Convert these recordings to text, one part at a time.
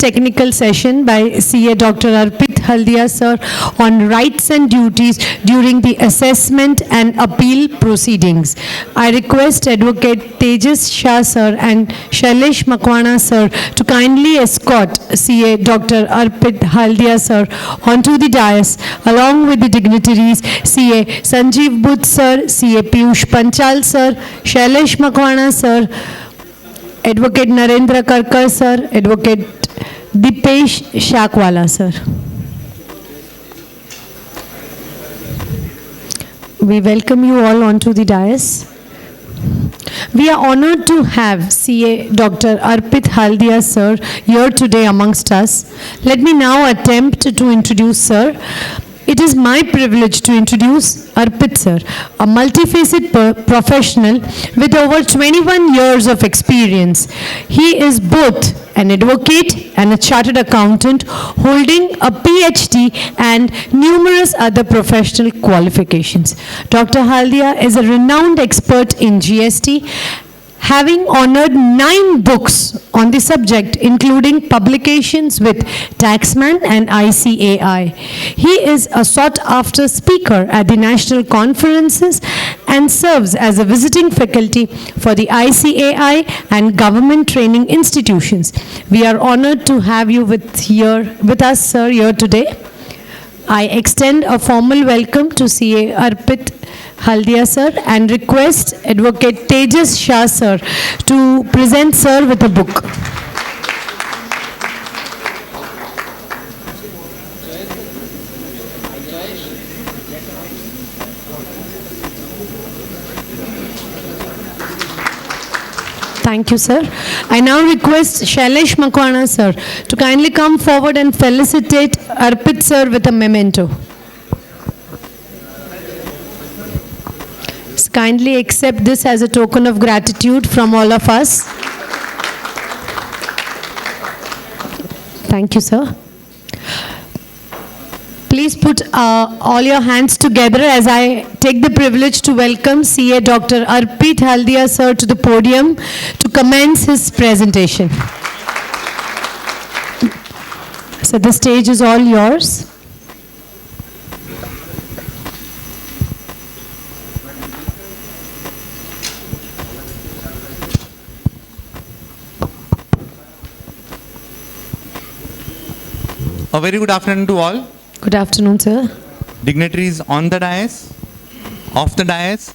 technical session by CA Dr. Arpit Haldia sir on rights and duties during the assessment and appeal proceedings. I request Advocate Tejas Shah sir and Shailesh Makwana sir to kindly escort CA Dr. Arpit Haldia sir onto the dais along with the dignitaries CA Sanjeev Butt sir, CA Piyush Panchal sir, Shailesh Makwana sir, Advocate Narendra Karkar sir, Advocate Dipesh Shakwala sir. We welcome you all onto the dais. We are honored to have CA Dr. Arpit Haldia sir here today amongst us. Let me now attempt to introduce sir. It is my privilege to introduce Arpit sir, a multifaceted professional with over 21 years of experience. He is both an advocate and a chartered accountant holding a PhD and numerous other professional qualifications. Dr. Haldia is a renowned expert in GST, having honored 9 books on the subject, including publications with Taxman and ICAI. He is a sought-after speaker at the national conferences and serves as a visiting faculty for the ICAI and government training institutions. We are honored to have you with us, sir, here today. I extend a formal welcome to CA Arpit Haldia sir and request Advocate Tejas Shah sir to present sir with a book. Thank you, sir. I now request Shailesh Makwana sir to kindly come forward and felicitate Arpit sir with a memento. Kindly accept this as a token of gratitude from all of us. Thank you, sir. Please put all your hands together as I take the privilege to welcome CA Dr. Arpit Haldia sir to the podium to commence his presentation. So the stage is all yours. A very good afternoon to all. Good afternoon, sir. Dignitaries on the dais, off the dais,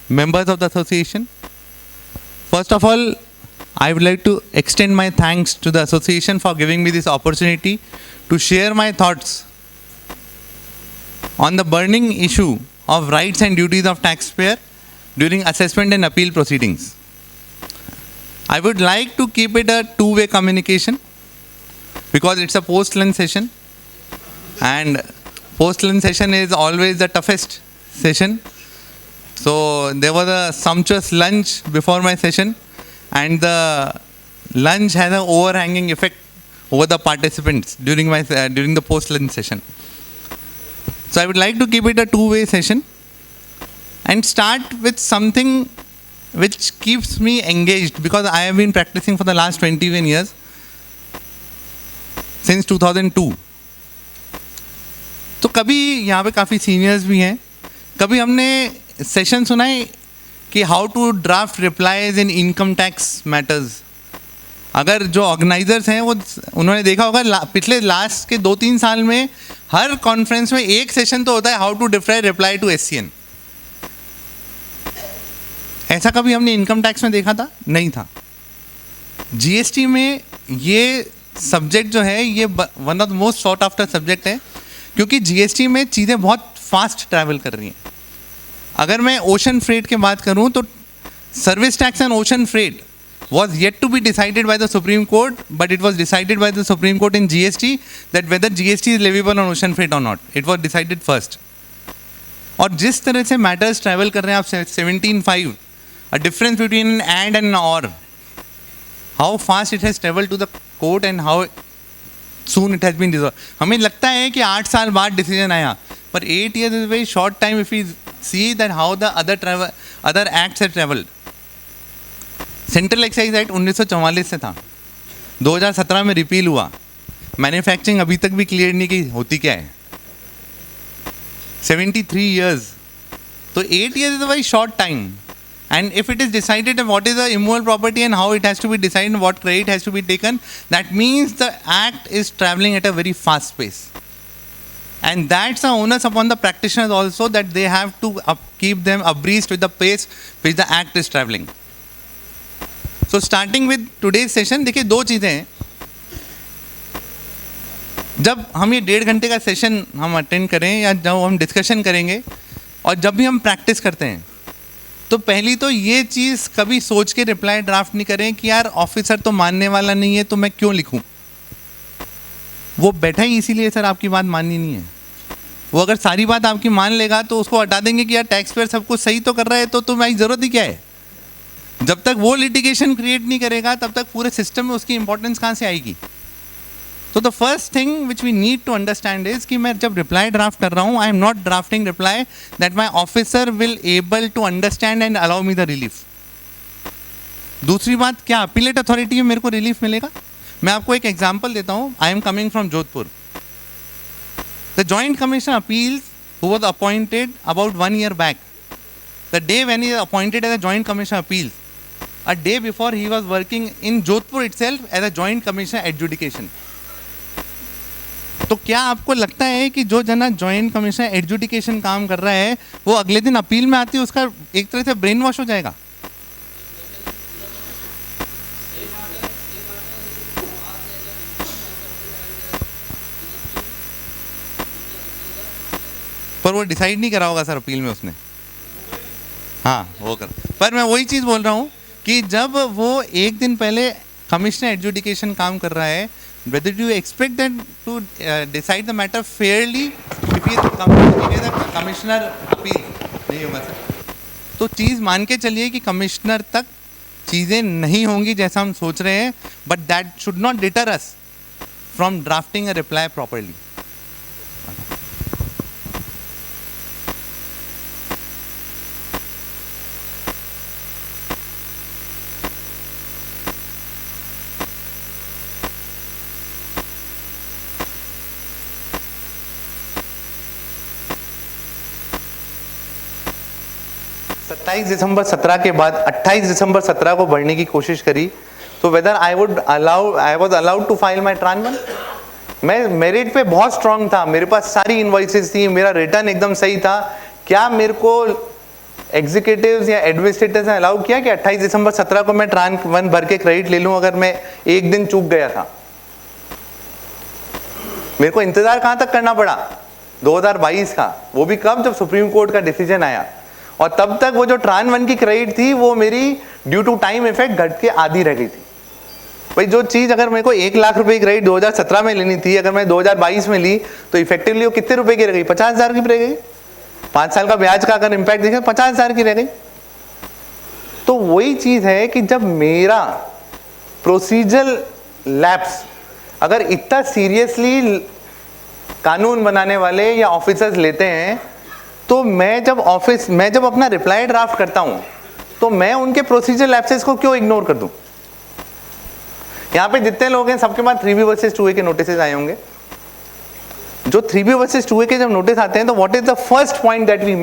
members of the association. First of all, I would like to extend my thanks to the association for giving me this opportunity to share my thoughts on the burning issue of rights and duties of taxpayer during assessment and appeal proceedings. I would like to keep it a two-way communication, because it's a post-lunch session, and post-lunch session is always the toughest session. So there was a sumptuous lunch before my session, and the lunch has an overhanging effect over the participants during the post-lunch session. So I would like to keep it a two-way session and start with something which keeps me engaged, because I have been practicing for the last 21 years. Since 2002. तो कभी यहाँ पे काफ़ी seniors भी हैं, कभी हमने session सुना है कि how to draft replies in income tax matters. अगर जो ऑर्गेनाइजर्स हैं वो उन्होंने देखा होगा पिछले लास्ट के 2-3 साल में हर कॉन्फ्रेंस में एक सेशन तो होता है how to differ reply to SCN. ऐसा कभी हमने इनकम टैक्स में देखा था? नहीं था. GST में ये सब्जेक्ट जो है ये one of the most sought after subject है, क्योंकि GST में चीज़ें बहुत फास्ट ट्रैवल कर रही हैं. अगर मैं ओशन फ्रेट की बात करूं तो service tax and ocean freight was yet to be decided by the Supreme Court, but it was decided by the Supreme Court in GST that whether GST is leviable on ocean freight or not. It was decided first. और जिस तरह से matters travel कर रहे हैं आप 17.5, a difference between an and or, how fast it has traveled to the court and how soon it has been resolved. हमें लगता है कि 8 साल बाद डिसीजन आया, but 8 years is a very short time if we see that how the other acts have traveled. Central excise act 1944 से था. 2017 में रिपील हुआ, मैन्युफैक्चरिंग अभी तक भी क्लियर नहीं की होती क्या है, 73 years. तो 8 years is a very short time. And if it is decided what is the immovable property and how it has to be decided and what credit has to be taken, that means the act is traveling at a very fast pace. And that's the onus upon the practitioners also, that they have to keep them abreast with the pace which the act is traveling. So starting with today's session, देखिए दो चीज़ें हैं. जब हम ये 1.5 घंटे का session हम अटेंड करें या जब हम डिस्कशन करेंगे और जब भी हम प्रैक्टिस करते हैं, तो पहली तो ये चीज़ कभी सोच के रिप्लाई ड्राफ्ट नहीं करें कि यार ऑफिसर तो मानने वाला नहीं है तो मैं क्यों लिखूं. वो बैठा ही इसीलिए सर आपकी बात माननी नहीं है. वो अगर सारी बात आपकी मान लेगा तो उसको हटा देंगे कि यार टैक्स पेयर सब कुछ सही तो कर रहा है तो तुम्हारी ज़रूरत ही क्या है. जब तक वो लिटिगेशन क्रिएट नहीं करेगा तब तक पूरे सिस्टम में उसकी इंपॉर्टेंस कहाँ से आएगी. तो the first thing which we need to understand is कि मैं जब रिप्लाई ड्राफ्ट कर रहा हूँ, I am not drafting reply that my officer will able to understand and allow me the relief. दूसरी बात, क्या अपीलेट अथॉरिटी में मेरे को रिलीफ मिलेगा. मैं आपको एक एग्जाम्पल देता हूँ. I am coming from Jodhpur. The joint commissioner appeals who was appointed about 1 year back, the day when he appointed as a joint commissioner appeals, a day before he was working in Jodhpur itself as a joint commissioner adjudication. तो क्या आपको लगता है कि जो जना joint commissioner adjudication काम कर रहा है वो अगले दिन अपील में आती है उसका एक तरह से ब्रेन वॉश हो जाएगा. पर वो डिसाइड नहीं करा होगा सर अपील में उसने. हाँ वो कर. पर मैं वही चीज़ बोल रहा हूँ कि जब वो एक दिन पहले कमिश्नर एडजुडिकेशन काम कर रहा है, whether do you expect them to decide the matter fairly if he is the commissioner appeal? नहीं होगा सर. तो चीज़ मान के चलिए कि कमिश्नर तक चीज़ें नहीं होंगी जैसा हम सोच रहे हैं, but that should not deter us from drafting a reply properly. दिसंबर 17 के बाद 28 दिसंबर 17 को भरने की कोशिश करी, तो whether I was allowed to file my TRAN 1. मैं मेरिट पे बहुत स्ट्रांग था, मेरे पास सारी इनवॉइसेस थी, मेरा रिटर्न एकदम सही था. क्या मेरे को एग्जीक्यूटिव्स या एडमिनिस्ट्रेटर्स ने अलाउ किया कि 28 दिसंबर 17 को मैं ट्रान 1 भर के क्रेडिट ले लूं अगर मैं एक दिन चूक गया था. मेरे को इंतजार कहां तक करना पड़ा, 2022 का, वो भी कब, जब सुप्रीम कोर्ट का डिसीजन आया. और तब तक वो जो ट्रान 1 की क्रेडिट थी वो मेरी ड्यू टू टाइम इफेक्ट घट के आधी रह गई थी. भाई जो चीज़ अगर मेरे को 1 लाख रुपए की क्रेडिट 2017 में लेनी थी, अगर मैं 2022 में ली तो इफेक्टिवली वो कितने रुपए की रह गई, 50,000 की रह गई. 5 साल का ब्याज का अगर इम्पैक्ट देखें 50,000 की रह गई. तो वही चीज़ है कि जब मेरा प्रोसीजर लैप्स अगर इतना सीरियसली कानून बनाने वाले या ऑफिसर्स लेते हैं, तो मैं जब अपना रिप्लाई ड्राफ्ट करता हूं तो मैं उनके प्रोसीजर लैप्सेस को क्यों इग्नोर कर दूं. यहां पे जितने लोग हैं सबके पास 3B वर्सेस 2A के नोटिस आए होंगे. जो 3B वर्सेस 2A के जब नोटिस आते हैं तो what is the first point that we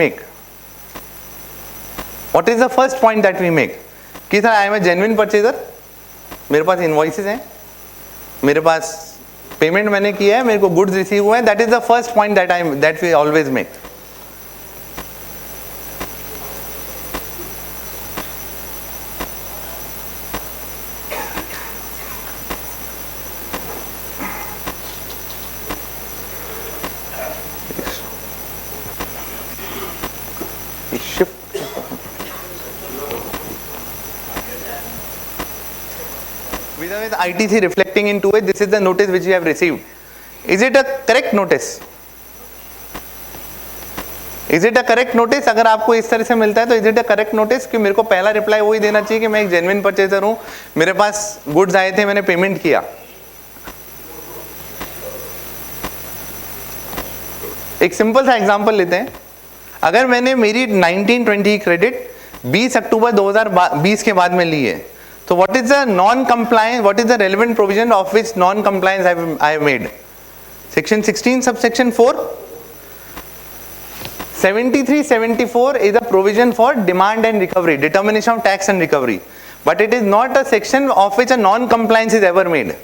make, कि sir I am a genuine purchaser, मेरे पास इनवॉइसेस हैं, मेरे पास पेमेंट मैंने किया है, मेरे को गुड्स रिसीव हुए हैं. That is the first point that we always make. With ITC reflecting into it, this is the notice which you have received. Is it a correct notice? अगर आपको इस तरह से मिलता है तो is it a correct notice कि मेरे को पहला रिप्लाई वही देना चाहिए कि मैं एक जेन्युइन परचेजर हूं, मेरे पास गुड्स आए थे, मैंने पेमेंट किया. एक सिंपल सा एग्जांपल लेते हैं. अगर मैंने मेरी 1920 क्रेडिट 20 अक्टूबर 2020 के बाद में ली है, So what is the non-compliance? What is the relevant provision of which non-compliance I have made? Section 16, subsection 4. 73-74 is a provision for demand and recovery, determination of tax and recovery. But it is not a section of which a non-compliance is ever made.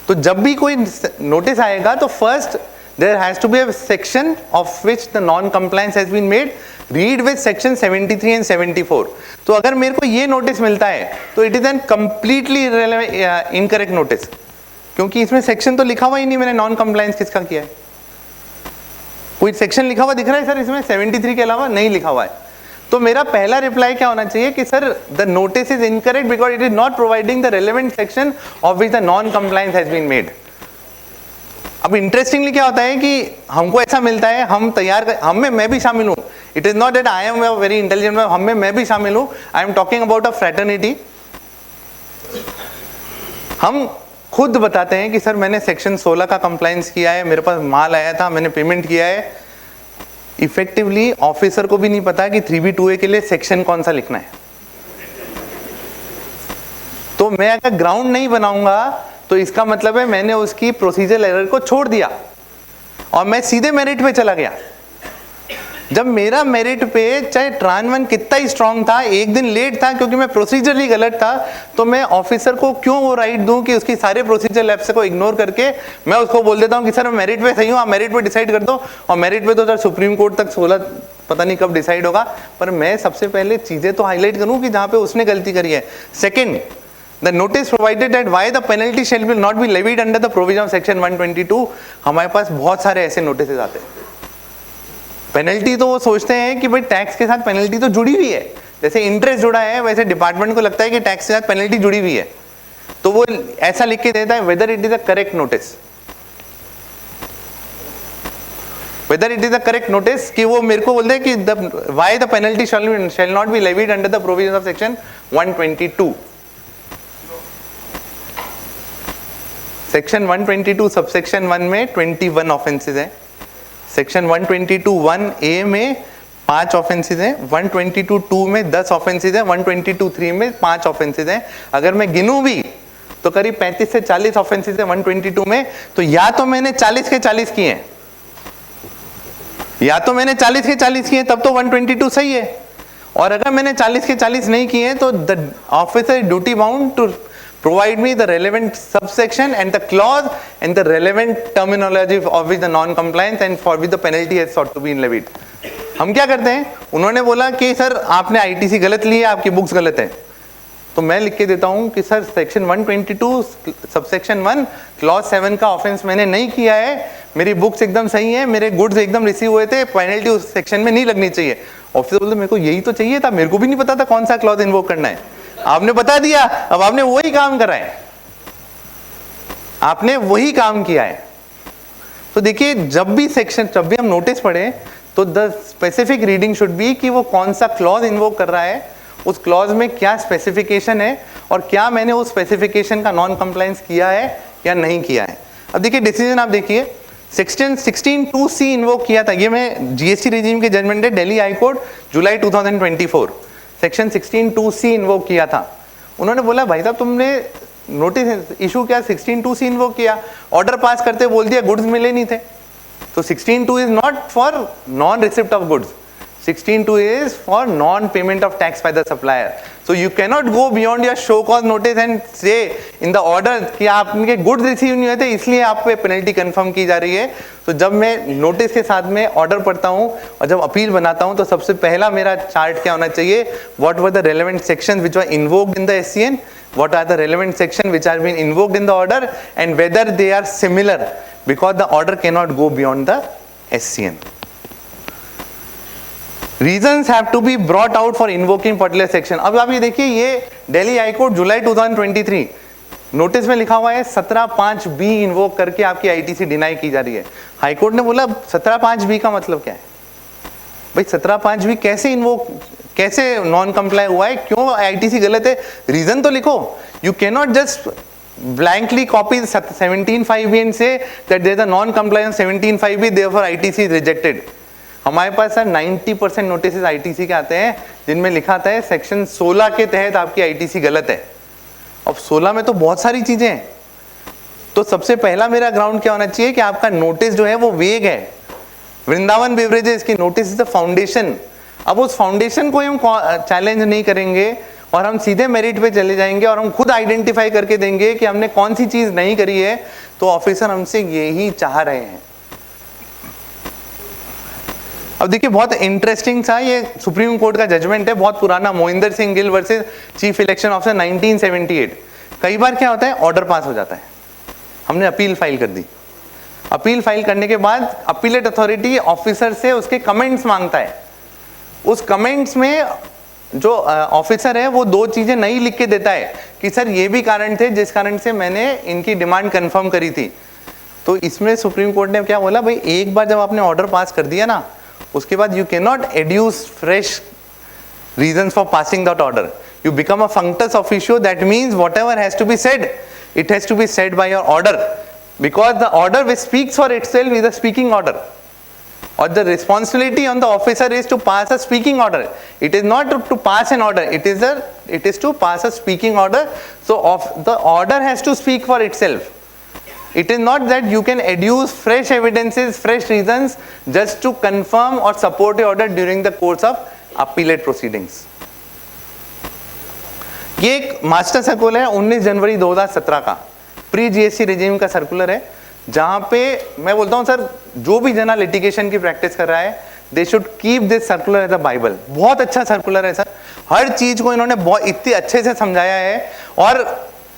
तो जब भी कोई notice आएगा तो first there has to be a section of which the non-compliance has been made. Read with section 73 and 74. तो अगर मेरे को ये notice मिलता है तो it is an completely incorrect notice, क्योंकि इसमें section तो लिखा हुआ ही नहीं मैंने non-compliance किसका किया है. कोई सेक्शन लिखा हुआ दिख रहा है सर इसमें 73 के अलावा? नहीं लिखा हुआ है. तो मेरा पहला रिप्लाई क्या होना चाहिए कि sir the notice is incorrect because it is not providing the relevant section of which the non compliance has been made. अब इंटरेस्टिंगली क्या होता है कि हमको ऐसा मिलता है, हम तैयार, हम में मैं भी शामिल हूँ. It is not that I am very intelligent, हम में मैं भी शामिल हूँ. I am talking about a fraternity. हम खुद बताते हैं कि सर मैंने सेक्शन 16 का कंप्लायंस किया है, मेरे पास माल आया था, मैंने पेमेंट किया है. इफेक्टिवली ऑफिसर को भी नहीं पता कि 3B2A के लिए सेक्शन कौन सा लिखना है. तो मैं अगर ग्राउंड नहीं बनाऊंगा तो इसका मतलब है मैंने उसकी प्रोसीजरल एरर को छोड़ दिया और मैं सीधे मेरिट पे चला गया. जब मेरा मेरिट पे चाहे ट्रांस 1 कितना ही स्ट्रांग था, एक दिन लेट था क्योंकि मैं प्रोसीजरली गलत था, तो मैं ऑफिसर को क्यों वो राइट दूं कि उसकी सारे प्रोसीजर लैप्स को इग्नोर करके मैं उसको बोल देता हूं कि सर मैं मेरिट पे सही हूं, आप मेरिट पे डिसाइड कर दो. और मेरिट पे तो सर सुप्रीम कोर्ट तक 16 पता नहीं कब डिसाइड होगा, पर मैं सबसे पहले चीजें तो हाईलाइट करूं कि जहां पे उसने गलती करी है. Second, The notice provided that why the penalty shall will not be levied under the provision of section 122. हमारे पास बहुत सारे ऐसे नोटिस आते हैं. पेनल्टी तो वो सोचते हैं कि भाई टैक्स के साथ पेनल्टी तो जुड़ी हुई है, जैसे इंटरेस्ट जुड़ा है वैसे डिपार्टमेंट को लगता है कि टैक्स के साथ पेनल्टी जुड़ी हुई है, तो वो ऐसा लिख के देता है whether it is a correct notice, whether it is a correct notice, कि वो मेरे को बोलते हैं कि why the penalty shall not be levied under the provision of section 122. Section 122 subsection 1 में 21 ऑफेंसेस है. सेक्शन 122(1)(a) में 5 ऑफेंसेस हैं, 122(2) में 10 ऑफेंसेस हैं, 122(3) में 5 ऑफेंसेस हैं. अगर मैं गिनूं भी तो करीब 35 से 40 ऑफेंसेस हैं 122 में. तो या तो मैंने 40 के 40 किए हैं, या तो मैंने 40 के 40 किए, तब तो 122 सही है. और अगर मैंने 40 के 40 नहीं किए तो the officer duty bound to provide me the relevant subsection and the clause and the relevant terminology of which the non-compliance and for which the penalty has sought to be levied. हम क्या करते हैं, उन्होंने बोला कि sir आपने ITC गलत ली है, आपकी बुक्स गलत है, तो मैं लिख के देता हूँ कि सर सेक्शन 122 सबसेक्शन 1 क्लॉज 7 का ऑफेंस मैंने नहीं किया है, मेरी बुक्स एकदम सही है, मेरे गुड्स एकदम रिसीव हुए थे, पेनल्टी उस सेक्शन में नहीं लगनी चाहिए. ऑफिसर बोलते मेरे को यही तो चाहिए था, मेरे को भी नहीं पता था कौन सा क्लॉज इन्वोक करना है, आपने बता दिया, अब आपने वही काम करा है, आपने वही काम किया है. तो देखिए जब भी हम नोटिस पढ़े तो the specific reading should be कि वो कौन सा क्लॉज इन्वोक कर रहा है, उस क्लॉज में क्या स्पेसिफिकेशन है और क्या मैंने उस स्पेसिफिकेशन का नॉन कंप्लायंस किया है या नहीं किया है. अब देखिए डिसीजन आप देखिए, सेक्शन 16(2)(c) इन्वोक किया था, ये मैं जीएसटी रेजिम के जजमेंट है, दिल्ली हाई कोर्ट जुलाई 2024. सेक्शन 16(2)(c) इन्वोक किया था. उन्होंने बोला भाई साहब तुमने नोटिस इशू किया, 16(2)(c) इन्वोक किया, ऑर्डर पास करते बोल दिया गुड्स मिले नहीं थे. तो 16(2) is not for non receipt of goods, 16(2) is for non-payment of tax by the supplier. So you cannot go beyond your show cause notice and say in the order कि आपके goods receive नहीं हुए थे इसलिए आप पे penalty confirm की जा रही है. तो जब मैं notice के साथ में order पढ़ता हूँ और जब अपील बनाता हूँ तो सबसे पहला मेरा चार्ट क्या होना चाहिए, what were the relevant sections which were invoked in the SCN, what are the relevant sections which are being invoked in the order and whether they are similar because the order cannot go beyond the SCN. Reasons have to be brought out for invoking particular section. अब आप ये देखिए, ये Delhi high court जुलाई 2023 notice में लिखा हुआ है 17(5)(b) invoke करके आपकी आईटीसी डिनाई की जा रही है. हाई कोर्ट ने बोला 17(5)(b) का मतलब क्या है भाई, 17(5)(b) कैसे इन्वोक, कैसे नॉन कंप्लाई हुआ है, क्यों आईटीसी गलत है, रीजन तो लिखो. You cannot just blankly copy 17(5)(b) and say that there is a non compliance 17(5)(b) therefore ITC is rejected. हमारे पास सर 90% नोटिस आईटीसी के आते हैं जिनमें लिखा आता है सेक्शन 16 के तहत आपकी आईटीसी गलत है. अब 16 में तो बहुत सारी चीजें हैं। तो सबसे पहला मेरा ग्राउंड क्या होना चाहिए कि आपका नोटिस जो है वो वेग है। वृंदावन बेवरेजेस की नोटिस इज द फाउंडेशन। अब उस फाउंडेशन को हम चैलेंज नहीं करेंगे और हम सीधे मेरिट पे चले जाएंगे और हम खुद आइडेंटिफाई करके देंगे कि हमने कौन सी चीज नहीं करी है, तो ऑफिसर हमसे यही चाह रहे हैं। अब देखिए बहुत इंटरेस्टिंग सा ये सुप्रीम कोर्ट का जजमेंट है, बहुत पुराना, Mohinder Singh Gill versus chief election officer 1978। कई बार क्या होता है, ऑर्डर पास हो जाता है, हमने अपील फाइल कर दी, अपील फाइल करने के बाद अपीलेट अथॉरिटी ऑफिसर से उसके कमेंट्स मांगता है। उस कमेंट्स में जो ऑफिसर है वो दो चीजें नहीं लिख के देता है कि सर ये भी कारण थे जिस कारण से मैंने इनकी डिमांड कंफर्म करी थी। तो इसमें सुप्रीम कोर्ट ने क्या बोला, भाई एक बार जब आपने ऑर्डर पास कर दिया ना, उसके बाद you can not adduce fresh reasons for passing that order. You become a functus officio, that means whatever has to be said, it has to be said by your order, because the order which speaks for itself is a speaking order. Or the responsibility on the officer is to pass a speaking order. It is not to pass an order. It is to pass a speaking order. So the order has to speak for itself. It is not that you can adduce fresh evidences, fresh reasons just to confirm or support your order during the course of appellate proceedings. ये एक master circular है 19 जनवरी 2017 का, pre GST regime का circular है, जहां पे मैं बोलता हूं सर जो भी जना लिटिगेशन की प्रैक्टिस कर रहा है, they should keep this circular as a Bible. बहुत अच्छा सर्कुलर है सर, हर चीज को इन्होंने बहुत इतने अच्छे से समझाया है. और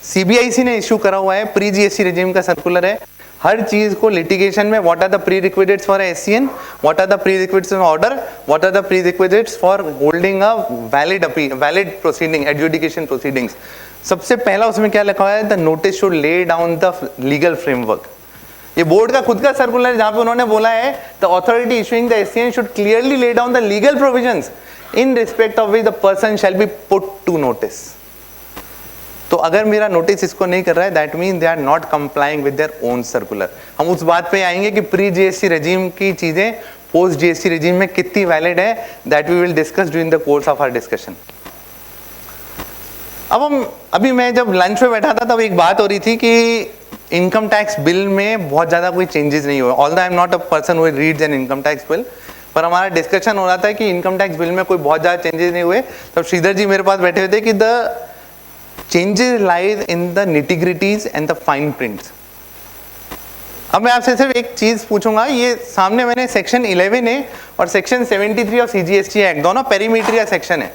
सीबीआईसी ने इश्यू करा हुआ है, प्री जीएसटी रिजीम का सर्कुलर है. हर चीज को लिटिगेशन में what are the prerequisites for SCN, what are the prerequisites for order, what are the prerequisites for holding a valid proceeding, adjudication proceedings. सबसे पहला उसमें क्या लिखा है, the notice should lay down the legal framework. ये board का खुद का सर्कुलर है जहां पे उन्होंने बोला है the authority issuing the SCN should clearly lay down the legal provisions in respect of which the person shall be put to notice. तो अगर मेरा नोटिस इसको नहीं कर रहा है, that mean they are not complying with their own circular. हम उस बात पे आएंगे कि प्री जीएसटी रेजिम की चीजें पोस्ट जीएसटी रेजिम में कितनी वैलिड है, that we will discuss during the course of our discussion. अभी मैं जब लंच में बैठा था तब एक बात हो रही थी कि इनकम टैक्स बिल में बहुत ज़्यादा कोई चेंजेस नहीं हुए. Although I am not a person who reads an income tax bill, पर हमारा डिस्कशन हो रहा था कि इनकम टैक्स बिल में कोई बहुत ज़्यादा चेंजेस नहीं हुए. तब श्रीधर जी मेरे पास बैठे हुए थे कि the changes lies in the nitty gritties and the fine prints. अब मैं आपसे सिर्फ एक चीज़ पूछूंगा, ये सामने मैंने सेक्शन 11 है और सेक्शन 73 ऑफ सीजीएसटी एक्ट, दोनों पेरीमीट्रिया सेक्शन है.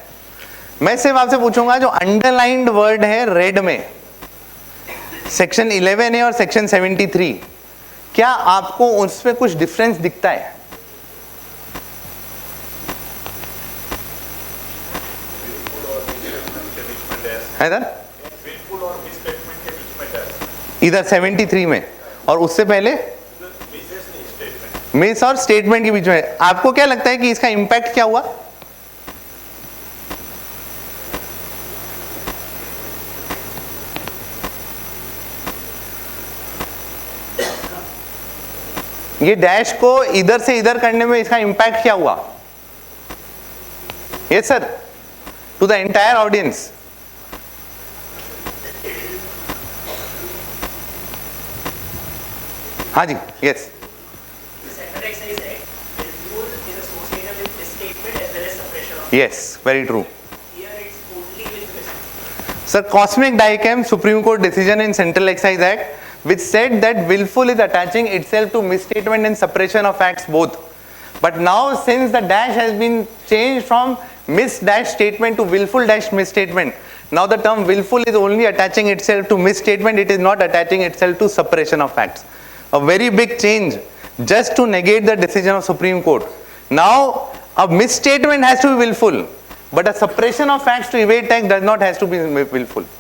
मैं सिर्फ आपसे पूछूंगा जो अंडरलाइंड वर्ड है रेड में, सेक्शन 11 है और सेक्शन 73, क्या आपको उसमें कुछ डिफरेंस दिखता है? सर इधर 73 में और उससे पहले मिस और स्टेटमेंट के बीच में. आपको क्या लगता है कि इसका इंपैक्ट क्या हुआ? ये डैश को इधर से इधर करने में इसका इंपैक्ट क्या हुआ? Yes sir, to the entire audience. हाँ जी, yes. Yes, very true. Sir Cosmic Dyechem supreme court decision in central excise act which said that willful is attaching itself to misstatement and suppression of facts both. But now since the dash has been changed from mis dash statement to willful dash misstatement, now the term willful is only attaching itself to misstatement, it is not attaching itself to suppression of facts. A very big change just to negate the decision of Supreme Court. Now a misstatement has to be willful, but a suppression of facts to evade tax does not has to be willful.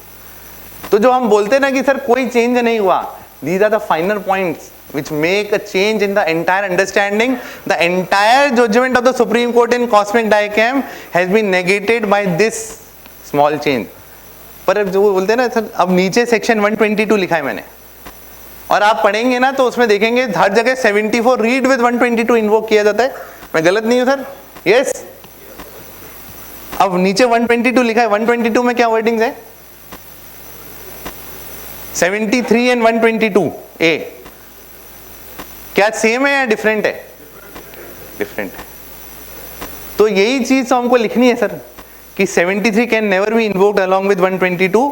तो जो हम बोलते हैं ना कि sir कोई change नहीं हुआ, these are the final points which make a change in the entire understanding. The entire judgment of the Supreme Court in Cosmic Dicam has been negated by this small change. पर अब जो बोलते हैं ना sir, अब नीचे section 122 लिखा है मैंने, और आप पढ़ेंगे ना तो उसमें देखेंगे हर जगह 74 रीड विद 122 इन्वोक किया जाता है. मैं गलत नहीं हूँ सर? यस. अब नीचे 122 लिखा है, 122 में क्या वर्डिंग्स है? 73 एंड 122 ए क्या सेम है या डिफरेंट है? डिफरेंट है। तो यही चीज तो हमको लिखनी है सर कि 73 can never B invoked along with 122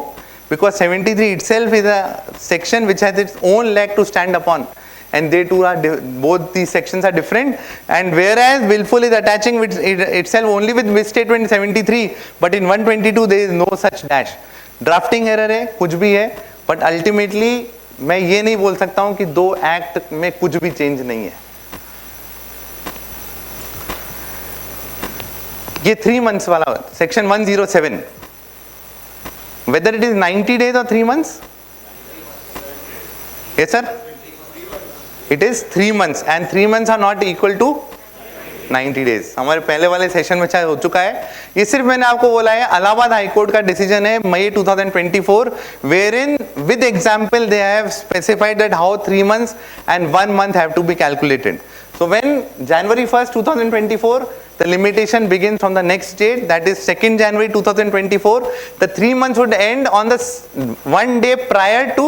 because 73 itself is a section which has its own leg to stand upon, and they two are both these sections are different, and whereas willful is attaching with itself only with misstatement 73, but in 122 there is no such dash. Drafting error है, कुछ भी है, but ultimately मैं ये नहीं बोल सकता हूं कि दो एक्ट में कुछ भी चेंज नहीं है। ये 3 months वाला section 107, whether it is 90 days और 3 months? Yes sir, it is 3 months and 3 months are not equal to 90 days. हमारे पहले वाले सेशन में चाहे हो चुका है। ये सिर्फ मैंने आपको बोला है इलाहाबाद हाई कोर्ट का डिसीजन है मई 2024, wherein with example they have specified that how 3 months and 1 month have to be calculated. So when January 1st 2024 the limitation begins from the next date, that is 2nd January 2024, the 3 months would end on the 1 day prior to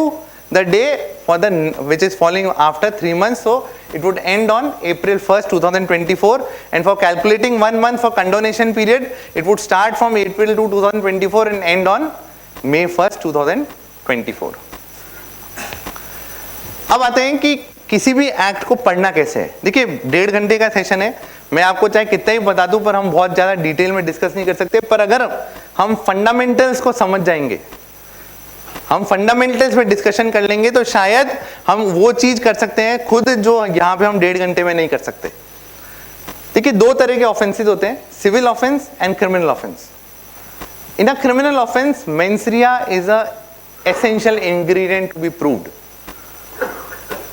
the day for the which is falling after 3 months, so it would end on April 1st 2024, and for calculating 1 month for condonation period it would start from April 2 2024 and end on May 1st 2024. अब आते हैं कि किसी भी act को पढ़ना कैसे है। देखिए 1.5 घंटे का सेशन है, मैं आपको चाहे कितना ही बता दूं पर हम बहुत ज्यादा डिटेल में डिस्कस नहीं कर सकते, पर अगर हम फंडामेंटल्स को समझ जाएंगे, हम फंडामेंटल्स पे डिस्कशन कर लेंगे तो शायद हम वो चीज कर सकते हैं खुद जो यहाँ पे हम 1.5 घंटे में नहीं कर सकते। देखिए 2 तरह के ऑफेंसेस होते हैं, civil offence and criminal offence. In a criminal offence mens rea is a essential ingredient to be proved.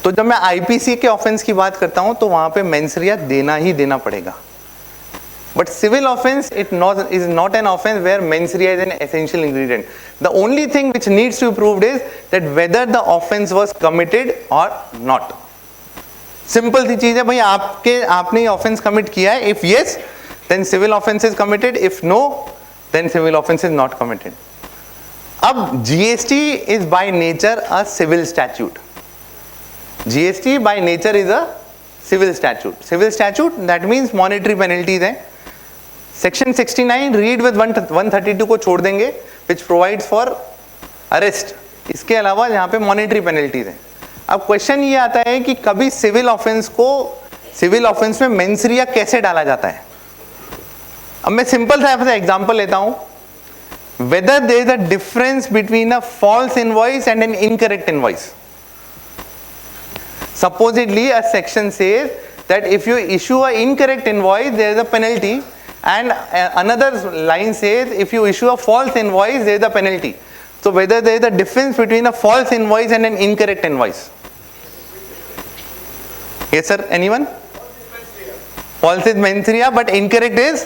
तो जब मैं आईपीसी के ऑफेंस की बात करता हूं तो वहां पे मेंस रिया देना ही देना पड़ेगा, but civil offense is not an offense where mens rea is an essential ingredient. The only thing which needs to be proved is that whether the offense was committed or not. Simple सी चीज है भाई, आपने ये offense commit किया है, if yes then civil offense is committed, if no then civil offense is not committed. अब GST is by nature a civil statute. GST by nature is a civil statute. Civil statute that means monetary penalties है। Section 69 read with 132 को छोड़ देंगे, which provides for arrest. इसके अलावा यहाँ पे monetary penalties हैं। अब क्वेश्चन ये आता है कि कभी सिविल ऑफेंस में मेंस रिया कैसे डाला जाता है। अब मैं सिंपल सा एग्जांपल लेता हूँ, whether there is a difference between a false invoice and an incorrect invoice. Supposedly a section says that if you issue a incorrect invoice there is a penalty, and another line says if you issue a false invoice there is a penalty. So whether there is a difference between a false invoice and an incorrect invoice? Yes sir, anyone? False is mens rea but incorrect is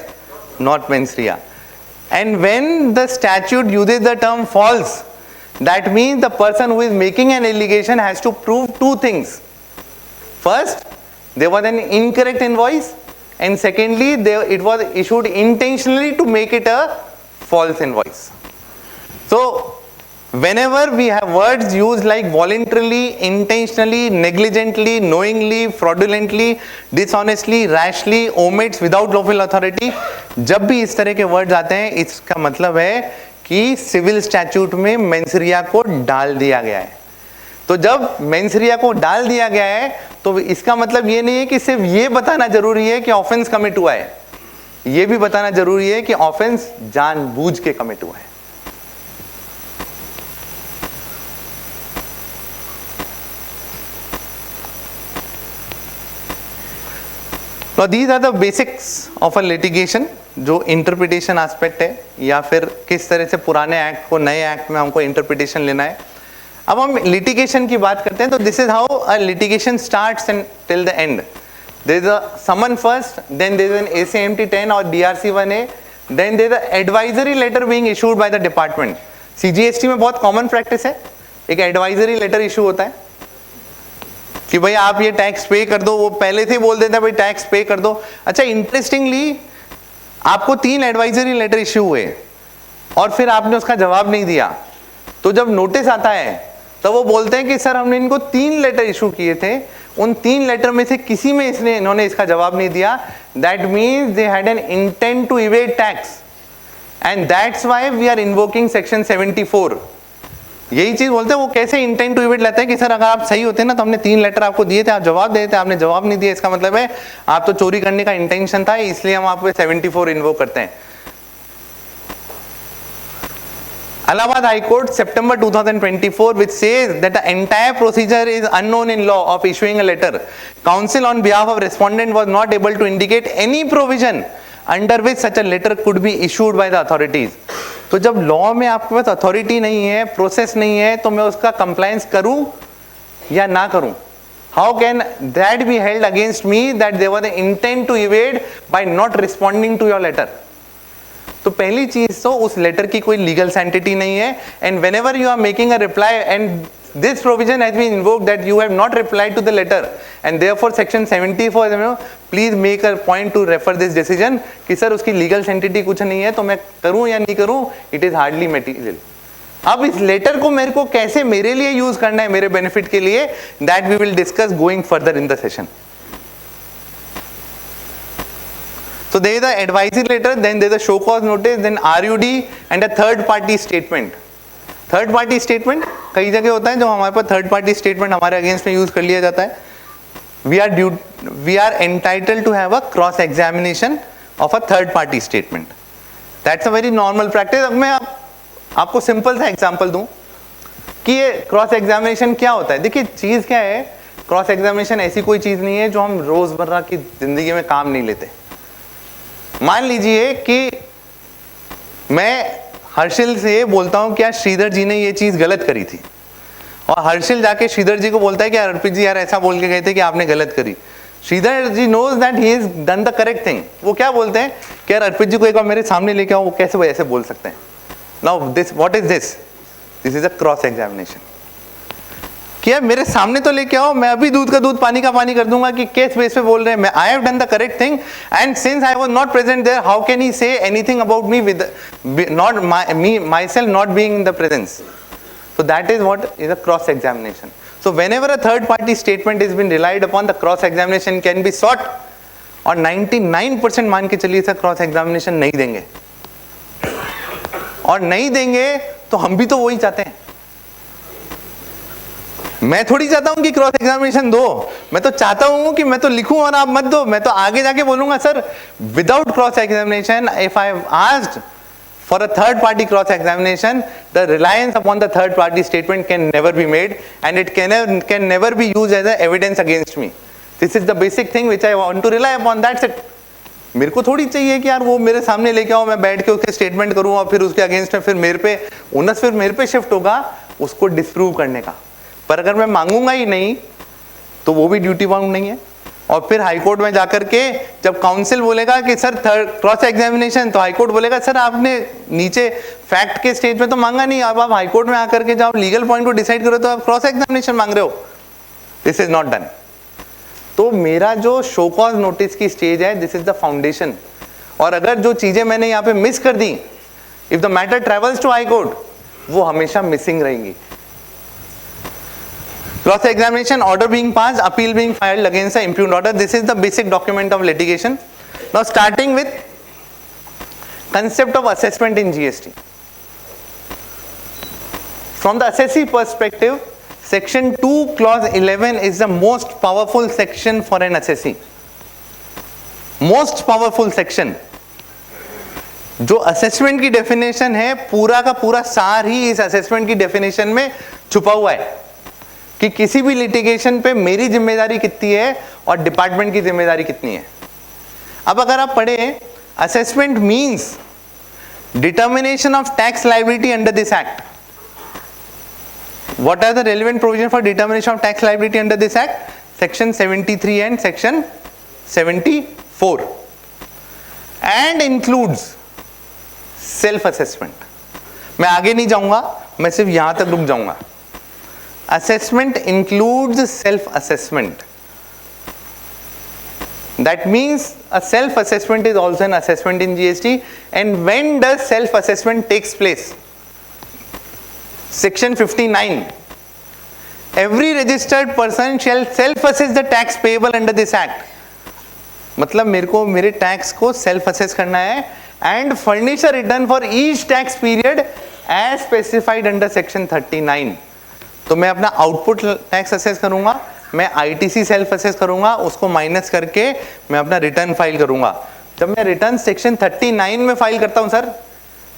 not mens rea. And when the statute uses the term false, that means the person who is making an allegation has to prove 2 things. First, there was an incorrect invoice, and secondly it was issued intentionally to make it a false invoice. So whenever we have words used like voluntarily, intentionally, negligently, knowingly, fraudulently, dishonestly, rashly, omits, without lawful authority, जब भी इस तरह के words आते हैं इसका मतलब है कि सिविल स्टैट्यूट में मेंस रिया को डाल दिया गया है। तो जब मेंस रिया को डाल दिया गया है तो इसका मतलब ये नहीं है कि सिर्फ ये बताना जरूरी है कि ऑफेंस कमिट हुआ है, ये भी बताना जरूरी है कि ऑफेंस जानबूझ के कमिट हुआ है। Now these are the basics of a litigation, जो इंटरप्रिटेशन एस्पेक्ट है या फिर किस तरह से पुराने एक्ट को नए एक्ट में हमको इंटरप्रिटेशन लेना है। अब हम लिटिगेशन की बात करते हैं तो this is how a litigation starts and till the end. There is a summon first, then there is an ACMT 10 और DRC 1A, then there is a advisory letter being issued by the department. CGST में बहुत common practice है, एक advisory letter issue होता है कि भाई आप ये टैक्स पे कर दो, वो पहले से ही बोल देता है भाई टैक्स पे कर दो। अच्छा, इंटरेस्टिंगली आपको 3 एडवाइजरी लेटर इशू हुए और फिर आपने उसका जवाब नहीं दिया, तो जब नोटिस आता है तो वो बोलते हैं कि सर हमने इनको 3 लेटर इशू किए थे, उन 3 लेटर में से किसी में इन्होंने इसका जवाब नहीं दिया, that means they had an intent to evade tax and that's why we are invoking section 74। यही चीज बोलते हैं, वो कैसे इंटेंट टू इवेड लेते हैं कि सर अगर आप सही होते ना तो हमने 3 लेटर आपको दिए थे, आप जवाब देते, आपने जवाब नहीं दिया, इसका मतलब है आप तो चोरी करने का इंटेंशन था, इसलिए हम आप पे 74 इन्वोक करते हैं। Allahabad High Court, September 2024, which says that the entire procedure is unknown in law of issuing a letter. Counsel on behalf of respondent was not able to indicate any provision under which such a letter could be issued by the authorities. तो जब law में आपके पास authority नहीं है, process नहीं है, तो मैं उसका कंप्लायंस करूं या ना करूं? How can that be held against me that there was an intent to evade by not responding to your letter? तो पहली चीज तो उस लेटर की कोई लीगल सैंटिटी नहीं है, and whenever you are making a reply and this provision has been invoked that you have not replied to the letter and therefore section 74 please make a point to refer this decision कि sir उसकी legal sanctity कुछ नहीं है, तो मैं करूं या नहीं करूं, इट इज हार्डली मटेरियल। अब इस लेटर को मेरे को कैसे मेरे लिए यूज करना है, मेरे बेनिफिट के लिए, that we will discuss going further in the session. So there is the advisory letter, then there is the show cause notice, then RUD and a third party statement. Third party statement कई जगह होता है जो हमारे पास third party statement हमारे against में use कर लिया जाता है। We are entitled to have a cross examination of a third party statement. That's a very normal practice. अब मैं आपको सिंपल सा एग्जांपल दूं कि ये क्रॉस एग्जामिनेशन क्या होता है। देखिए चीज क्या है, क्रॉस एग्जामिनेशन ऐसी कोई चीज नहीं है जो हम रोजमर्रा की जिंदगी में काम नहीं लेते। मान लीजिए कि मैं हर्षिल से बोलता हूं कि यार श्रीधर जी ने ये चीज गलत करी थी, और हर्षिल जाके श्रीधर जी को बोलता है कि यार अर्पित जी यार ऐसा बोल के गए थे कि आपने गलत करी। Shridhar ji knows that he is done the correct thing. वो क्या बोलते हैं कि यार अर्पित जी को एक बार मेरे सामने लेके आओ। वो कैसे ऐसे बोल सकते हैं? Now this what is this? This is a cross examination. कि यार मेरे सामने तो लेके आओ, मैं अभी दूध का दूध पानी का पानी कर दूंगा कि केस बेस पे बोल रहे हैं। मैं I have done the correct thing and since I was not present there how can he say anything about me with not me myself not being in the presence. So that is what is a cross examination. So whenever a third party statement has been relied upon, the cross examination can be sought, और 99% मान के चलिए sir cross examination नहीं देंगे, और नहीं देंगे तो हम भी तो वही चाहते हैं। मैं थोड़ी चाहता हूं कि क्रॉस एग्जामिनेशन दो, मैं तो चाहता हूं कि मैं तो लिखूं और आप मत दो। मैं तो आगे जाके बोलूंगा sir without cross examination if I have asked for a third party cross examination, the reliance upon the third party statement can never be made and it can never be used as a evidence against me. This is the basic thing which I want to rely upon, that's it. मेरे को थोड़ी चाहिए कि यार वो मेरे सामने लेके आओ, मैं बैठ के उसके स्टेटमेंट करूं और फिर उसके अगेंस्ट में फिर मेरे पे ओनस फिर मेरे पे शिफ्ट होगा उसको डिस्प्रूव करने का। पर अगर मैं मांगूंगा ही नहीं तो वो भी ड्यूटी बाउंड नहीं है। और फिर हाईकोर्ट में जाकर के जब काउंसिल बोलेगा कि सर थर्ड क्रॉस एग्जामिनेशन, तो हाईकोर्ट बोलेगा सर आपने नीचे फैक्ट के स्टेज पे तो मांगा नहीं, अब आप हाईकोर्ट में आकर के जब लीगल पॉइंट को डिसाइड करो तो आप क्रॉस एग्जामिनेशन मांग रहे हो। This is not done. तो मेरा जो शो कॉज नोटिस की स्टेज है, दिस इज द फाउंडेशन। और अगर जो चीजें मैंने यहाँ पे मिस कर दी, if the matter travels to high court, वो हमेशा मिसिंग रहेंगी। Cross examination, order being passed, appeal being filed against the impugned order. This is the basic document of litigation. Now starting with concept of assessment in GST. From the assessee perspective, section 2 clause 11 is the most powerful section for an assessee. Most powerful section. जो assessment की definition है, पूरा का पूरा सार ही इस assessment की definition में छुपा हुआ है कि किसी भी लिटिगेशन पे मेरी जिम्मेदारी कितनी है और डिपार्टमेंट की जिम्मेदारी कितनी है। अब अगर आप पढ़ें, assessment means determination of tax liability under this act. What are the relevant provision for determination of tax liability under this act? Section 73 and section 74 and includes self assessment. मैं आगे नहीं जाऊंगा, मैं सिर्फ यहां तक रुक जाऊंगा। Assessment includes self-assessment. That means a self-assessment is also an assessment in GST. And when does self-assessment takes place? Section 59 every registered person shall self assess the tax payable under this act. मतलब मेरे को मेरे tax को self assess करना है and furnish a return for each tax period as specified under section 39. तो मैं अपना आउटपुट टैक्स असेस करूंगा, मैं आईटीसी सेल्फ असेस करूंगा, उसको माइनस करके मैं अपना रिटर्न फाइल करूंगा. जब मैं रिटर्न सेक्शन 39 में फाइल करता हूं sir,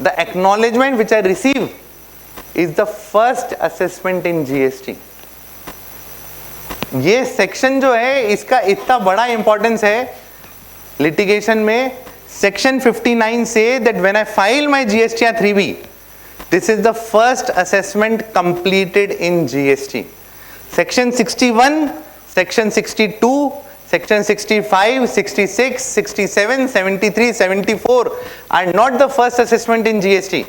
the acknowledgement which I receive is the first assessment in GST. ये सेक्शन जो है इसका इतना बड़ा इंपॉर्टेंस है लिटिगेशन में. Section 59 say that when I file my GSTR 3B, this is the first assessment completed in GST. Section 61, section 62, section 65, 66, 67, 73, 74 are not the first assessment in GST.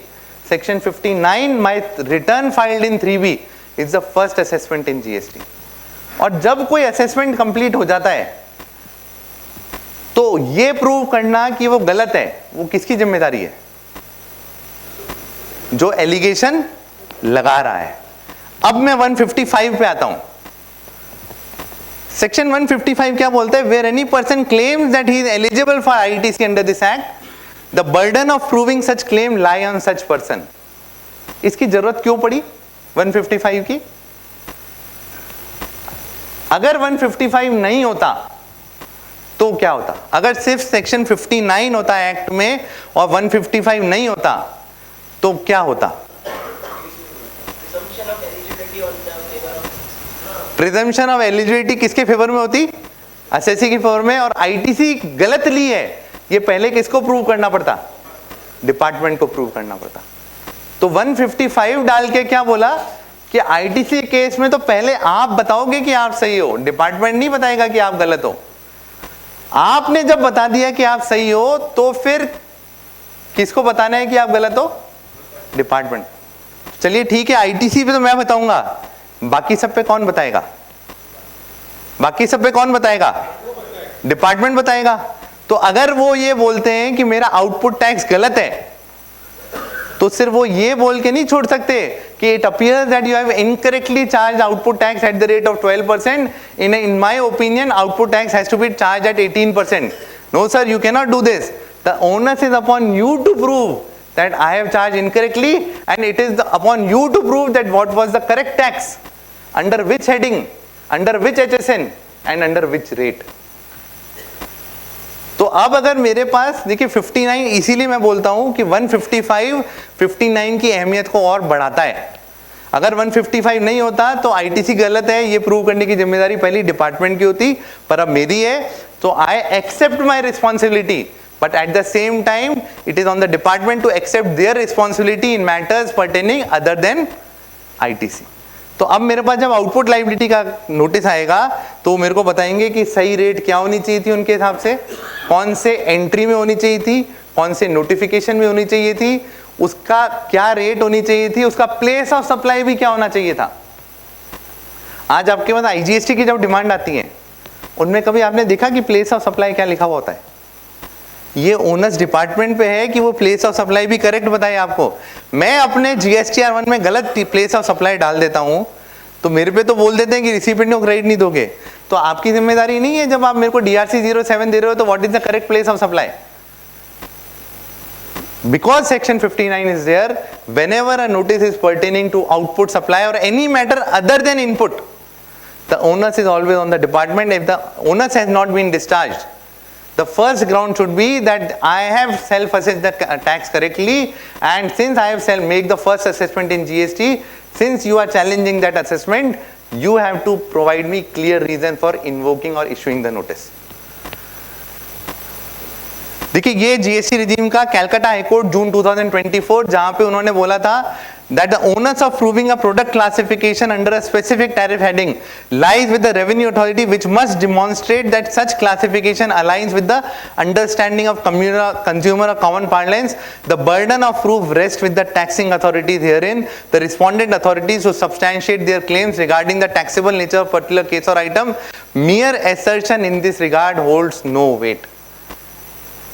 Section 59, my return filed in 3B is the first assessment in GST. और जब कोई assessment complete हो जाता है तो ये prove करना कि वो गलत है, वो किसकी जिम्मेदारी है? जो एलिगेशन लगा रहा है. अब मैं 155 पे आता हूं. सेक्शन 155 क्या बोलता है? Where any person claims that he is eligible for ITC under this act, the burden of proving such claim lie on such person. इसकी जरूरत क्यों पड़ी 155 की? अगर 155 नहीं होता तो क्या होता? अगर सिर्फ सेक्शन 59 होता एक्ट में और 155 नहीं होता तो क्या होता? प्रिजम्पशन ऑफ एलिजिबिलिटी किसके फेवर में होती? असेसी के फेवर में. और आईटीसी गलत ली है, ये पहले किसको प्रूव करना पड़ता? डिपार्टमेंट को प्रूव करना पड़ता. तो 155 डाल के क्या बोला कि आईटीसी केस में तो पहले आप बताओगे कि आप सही हो, डिपार्टमेंट नहीं बताएगा कि आप गलत हो. आपने जब बता दिया कि आप सही हो तो फिर किसको बताना है कि आप गलत हो? डिपार्टमेंट. चलिए ठीक है, आईटीसी पे तो मैं बताऊंगा, बाकी सब पे कौन बताएगा? बाकी सब पे कौन बताएगा? डिपार्टमेंट बताएगा. तो अगर वो ये बोलते हैं कि मेरा आउटपुट टैक्स गलत है तो सिर्फ वो ये बोल के नहीं छोड़ सकते कि it appears that you have incorrectly charge output tax at the rate of 12%. In my opinion output tax has to be charge at 18%. No sir, you can not do this. The onus is upon you to prove that I have charged incorrectly, and it is upon you to prove that what was the correct tax, under which heading, under which HSN and under which rate. तो अब अगर मेरे पास देखिए 59, इसीलिए मैं बोलता हूं कि 155 59 की अहमियत को और बढ़ाता है. अगर 155 नहीं होता तो आईटीसी गलत है ये प्रूव करने की जिम्मेदारी पहली डिपार्टमेंट की होती, पर अब मेरी है. तो I accept my responsibility, but at the same time it is on the department to accept their responsibility in matters pertaining other than ITC. तो अब मेरे पास जब आउटपुट लायबिलिटी का नोटिस आएगा तो मेरे को बताएंगे कि सही रेट क्या होनी चाहिए थी उनके हिसाब से, कौन से एंट्री में होनी चाहिए थी, कौन से नोटिफिकेशन में होनी चाहिए थी, उसका क्या रेट होनी चाहिए थी, उसका प्लेस ऑफ सप्लाई भी क्या होना चाहिए था. आज आपके पास आईजीएसटी की जब डिमांड आती है उनमें कभी आपने देखा कि प्लेस ऑफ सप्लाई क्या लिखा हुआ होता है? ये ओनर्स डिपार्टमेंट पे है कि वो प्लेस ऑफ सप्लाई भी करेक्ट बताए आपको. मैं अपने जीएसटीआर 1 में गलत प्लेस ऑफ सप्लाई डाल देता हूं तो मेरे पे तो बोल देते हैं कि रिसिपिएंट को क्रेडिट नहीं दोगे. तो आपकी जिम्मेदारी नहीं है जब आप मेरे को डीआरसी 07 दे रहे हो तो what is the correct place of supply. Because section 59 is there, whenever a notice is pertaining to output supply or any matter other than input, the onus is always on the department. If the onus has not been discharged, the first ground should be that I have self-assessed the tax correctly, and since I have make the first assessment in GST, since you are challenging that assessment, you have to provide me clear reason for invoking or issuing the notice. देखिए ये GST regime का Calcutta high court जून 2024 जहां पे उन्होंने बोला था that the onus of proving a product classification under a specific tariff heading lies with the revenue authority, which must demonstrate that such classification aligns with the understanding of consumer or common parlance. The burden of proof rests with the taxing authorities herein. The respondent authorities who substantiate their claims regarding the taxable nature of particular case or item, mere assertion in this regard holds no weight.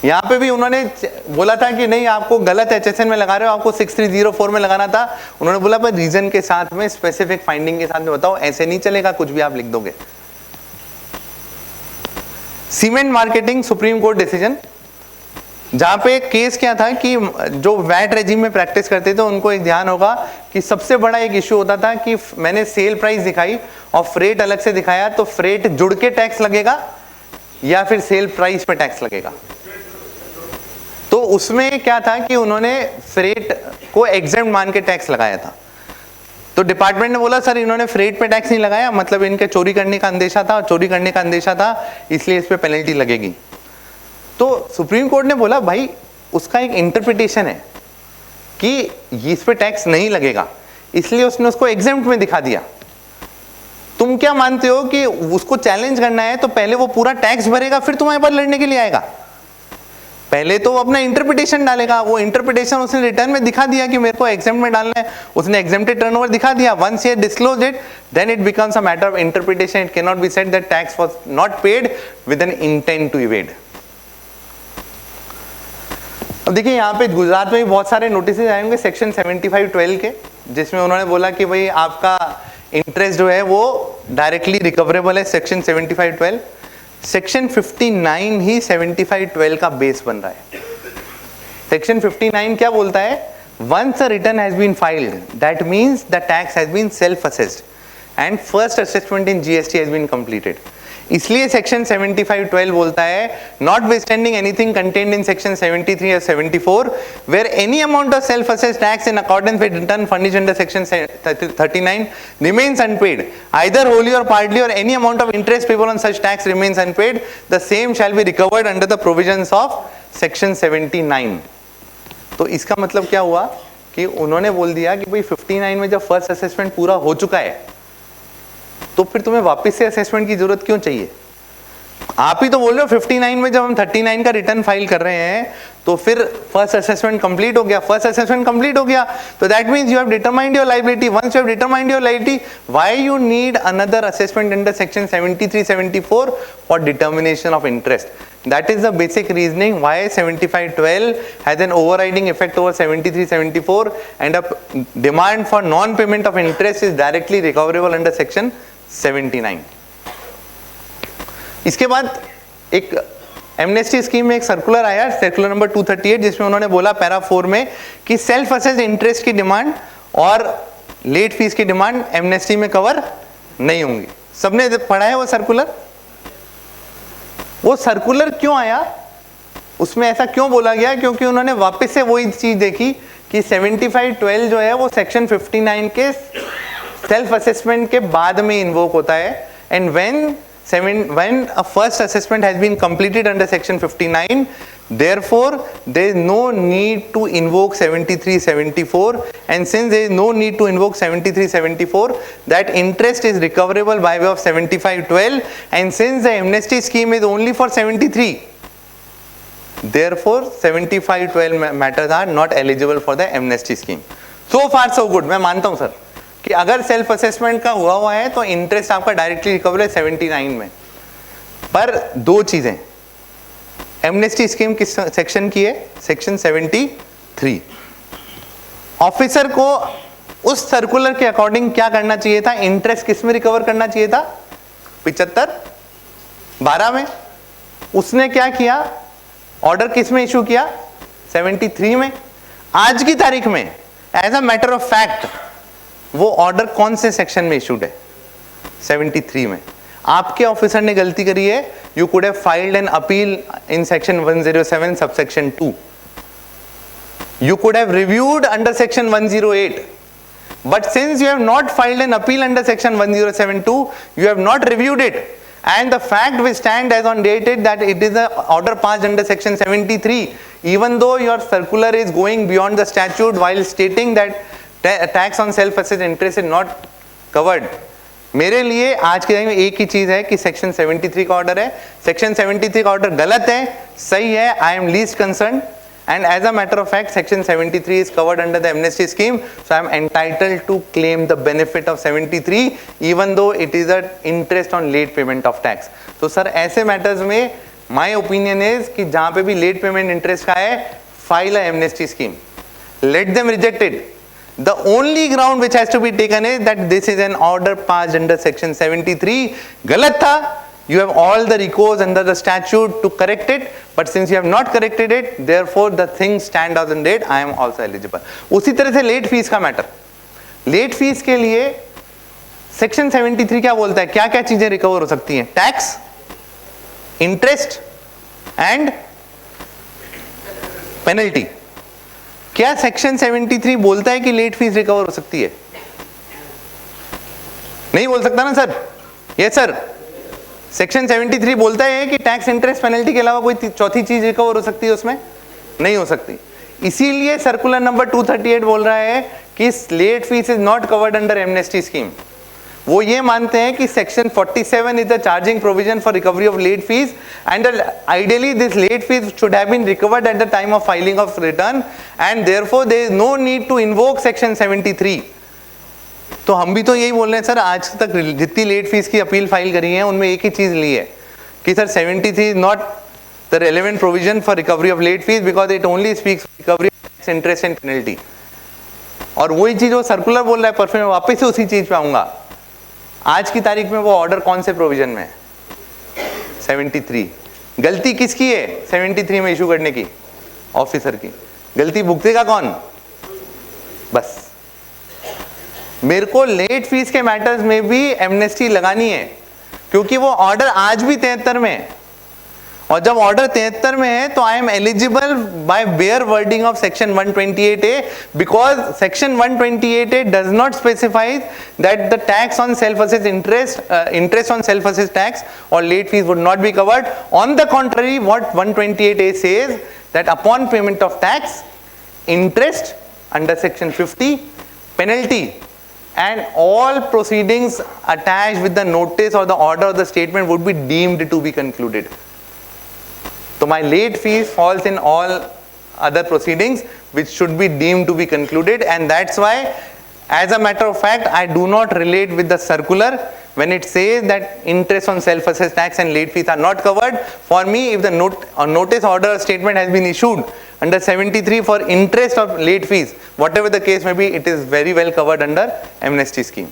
यहाँ पे भी उन्होंने बोला था कि नहीं आपको गलत HSN में लगा रहे हो, आपको 6304 में लगाना था। उन्होंने बोला पर रीजन के साथ में, स्पेसिफिक फाइंडिंग के साथ में बताओ, ऐसे नहीं चलेगा कुछ भी आप लिख दोगे। Cement marketing supreme court decision, जहां पे केस क्या था कि जो वैट रेजिम में प्रैक्टिस करते थे उनको एक ध्यान होगा कि सबसे बड़ा एक इश्यू होता था कि मैंने सेल प्राइस दिखाई और फ्रेट अलग से दिखाया, तो फ्रेट जुड़ के टैक्स लगेगा या फिर सेल प्राइस पे टैक्स लगेगा। तो उसमें क्या था कि उन्होंने फ्रेट को एग्जेम्प्ट मान के टैक्स लगाया था। तो डिपार्टमेंट ने बोला सर इन्होंने फ्रेट पे टैक्स नहीं लगाया, मतलब इनके चोरी करने का अंदेशा था, चोरी करने का अंदेशा था, इसलिए इस पे पेनल्टी लगेगी। तो सुप्रीम कोर्ट ने बोला भाई उसका एक इंटरप्रिटेशन है कि इस पे टैक्स नहीं लगेगा, इसलिए उसने उसको एग्जेम्प्ट में दिखा दिया। तुम क्या मानते हो कि उसको चैलेंज करना है तो पहले वो पूरा टैक्स भरेगा फिर तुम्हारे पास लड़ने के लिए आएगा? पहले तो वो अपना इंटरप्रिटेशन डालेगा। वो इंटरप्रिटेशन उसने रिटर्न में दिखा दिया कि मेरे को एग्जेम्प्ट में डालना है, उसने एग्जेम्प्टेड टर्नओवर दिखा दिया। Once he disclose it then it becomes a matter of interpretation. It can not be said that tax was not paid with an intent to evade. अब देखिए यहाँ पे गुजरात में भी बहुत सारे नोटिस आए होंगे सेक्शन 7512 के, जिसमें उन्होंने बोला कि भाई आपका इंटरेस्ट जो है वो डायरेक्टली रिकवरेबल है, सेक्शन 7512। सेक्शन 59 ही 7512 का बेस बन रहा है। सेक्शन 59 क्या बोलता है? Once a return has been filed that means the tax has been self assessed and first assessment in GST has been completed. इसलिए सेक्शन 7512 बोलता है notwithstanding anything contained in section 73 or 74 where any amount of self assessed tax in accordance with return furnished under section 39 remains unpaid either wholly or partly or any amount of interest payable on such tax remains unpaid the same shall be recovered under the provisions of section 79। तो इसका मतलब क्या हुआ कि उन्होंने बोल दिया कि भाई 59 में जब फर्स्ट असेसमेंट पूरा हो चुका है तो फिर तुम्हें वापस से असेसमेंट की जरूरत क्यों चाहिए? आप ही तो बोल रहे हो 59 में जब हम 39 का रिटर्न फाइल कर रहे हैं तो फिर फर्स्ट असेसमेंट कंप्लीट हो गया। फर्स्ट असेसमेंट कंप्लीट हो गया तो that means you have determined your liability. Once you have determined your liability, why you need another assessment under section 73 74 for determination of interest? That is the basic reasoning why 7512 has an overriding effect over 73 74 and a demand for non-payment of interest is directly recoverable under section 79। इसके बाद एक amnesty scheme में एक circular आया, circular number 238, जिसमें उन्होंने बोला para 4 में कि सेल्फ असेस्ड इंटरेस्ट की डिमांड और लेट फीस की डिमांड एमनेस्टी में कवर नहीं होंगी। सबने पढ़ा है वो सर्कुलर? वो सर्कुलर क्यों आया, उसमें ऐसा क्यों बोला गया? क्योंकि उन्होंने वापस से वही चीज देखी कि 7512 जो है वो सेक्शन 59 के सेल्फ असेसमेंट के बाद में इन्वोक होता है। And when a first assessment has been completed under section 59, therefore there is no need to invoke 73 74, and since there is no need to invoke 73 74, that interest is recoverable by way of 7512, and since the amnesty scheme is only for 73, therefore 7512 matters are not eligible for the amnesty scheme. So far so good। मैं मानता हूं sir कि अगर self assessment का हुआ है तो interest आपका डायरेक्टली रिकवर है 79 में। पर दो चीजें, एमनेस्टी स्कीम किस सेक्शन की है? सेक्शन 73। ऑफिसर को उस सर्कुलर के अकॉर्डिंग क्या करना चाहिए था? इंटरेस्ट किस में रिकवर करना चाहिए था? 75(12) में। उसने क्या किया? ऑर्डर किस में इशू किया? 73 में। आज की तारीख में as a matter of fact वो ऑर्डर कौन से सेक्शन में इशूड है? 73 में। आपके ऑफिसर ने गलती करी है, you could have filed an appeal in section 107 subsection 2, you could have reviewed under section 108, but since you have not filed an appeal under section 1072, you have not reviewed it, and the fact will stand as on dated that it is an order passed under section 73, even though your circular is going beyond the statute while stating that tax on self assessed interest is not covered। मेरे लिए आज के दिन में एक ही चीज है कि सेक्शन 73 का ऑर्डर है। सेक्शन 73 का ऑर्डर गलत है, सही है, I am least concern, and as a matter of fact section 73 is covered under the amnesty scheme, so I am entitled to claim the benefit of 73 even though it is an interest on late payment of tax। तो sir ऐसे matters में my opinion is कि जहां पे भी late payment interest का है, file a amnesty scheme, let them reject it. The only ground which has to be taken is that this is an order passed under section 73. गलत था. You have all the recourse under the statute to correct it, but since you have not corrected it, therefore the things stand as in date. I am also eligible. उसी तरह से late fees का matter. Late fees के लिए section 73 क्या बोलता है? क्या क्या चीजें रिकवर हो सकती हैं? Tax, interest and penalty. क्या सेक्शन 73 बोलता है कि लेट फीस रिकवर हो सकती है? नहीं बोल सकता ना सर? Yes sir. सेक्शन 73 बोलता है कि टैक्स, इंटरेस्ट, पेनल्टी के अलावा कोई चौथी चीज रिकवर हो सकती है उसमें? नहीं हो सकती. इसीलिए सर्कुलर नंबर 238 बोल रहा है कि late fees is not covered under amnesty scheme. वो ये मानते हैं कि section 47 is the charging provision for recovery of late fees and ideally this late fees should have been recovered at the time of filing of return and therefore there is no need to invoke section 73. तो हम भी तो यही बोल रहे हैं sir, आज तक जितनी लेट फीस की अपील फाइल करी है उनमें एक ही चीज ली है कि sir 73 is not the relevant provision for recovery of late fees because it only speaks recovery of interest and penalty. और वही चीज वो सर्कुलर बोल रहा है, पर फिर मैं वापस से उसी चीज पे आऊंगा. आज की तारीख में वो ऑर्डर कौन से प्रोविजन में है? 73. गलती किसकी है 73 में इशू करने की? ऑफिसर की. गलती भुगतेगा कौन? बस मेरे को लेट फीस के मैटर्स में भी एमनेस्टी लगानी है क्योंकि वो ऑर्डर आज भी 73 में है. और जब ऑर्डर 73 में है तो I am eligible by bare wording of section 128A because section 128A does not specify that the tax on self assess interest on self assess tax और late fees would not be covered. On the contrary what 128A says that upon payment of tax, interest under section 50, penalty and all proceedings attached with the notice or the order or the statement would be deemed to be concluded. So my late fees falls in all other proceedings which should be deemed to be concluded, and that's why as a matter of fact I do not relate with the circular when it says that interest on self-assessed tax and late fees are not covered. For me, if the notice, order or statement has been issued under 73 for interest of late fees, whatever the case may be, it is very well covered under amnesty scheme.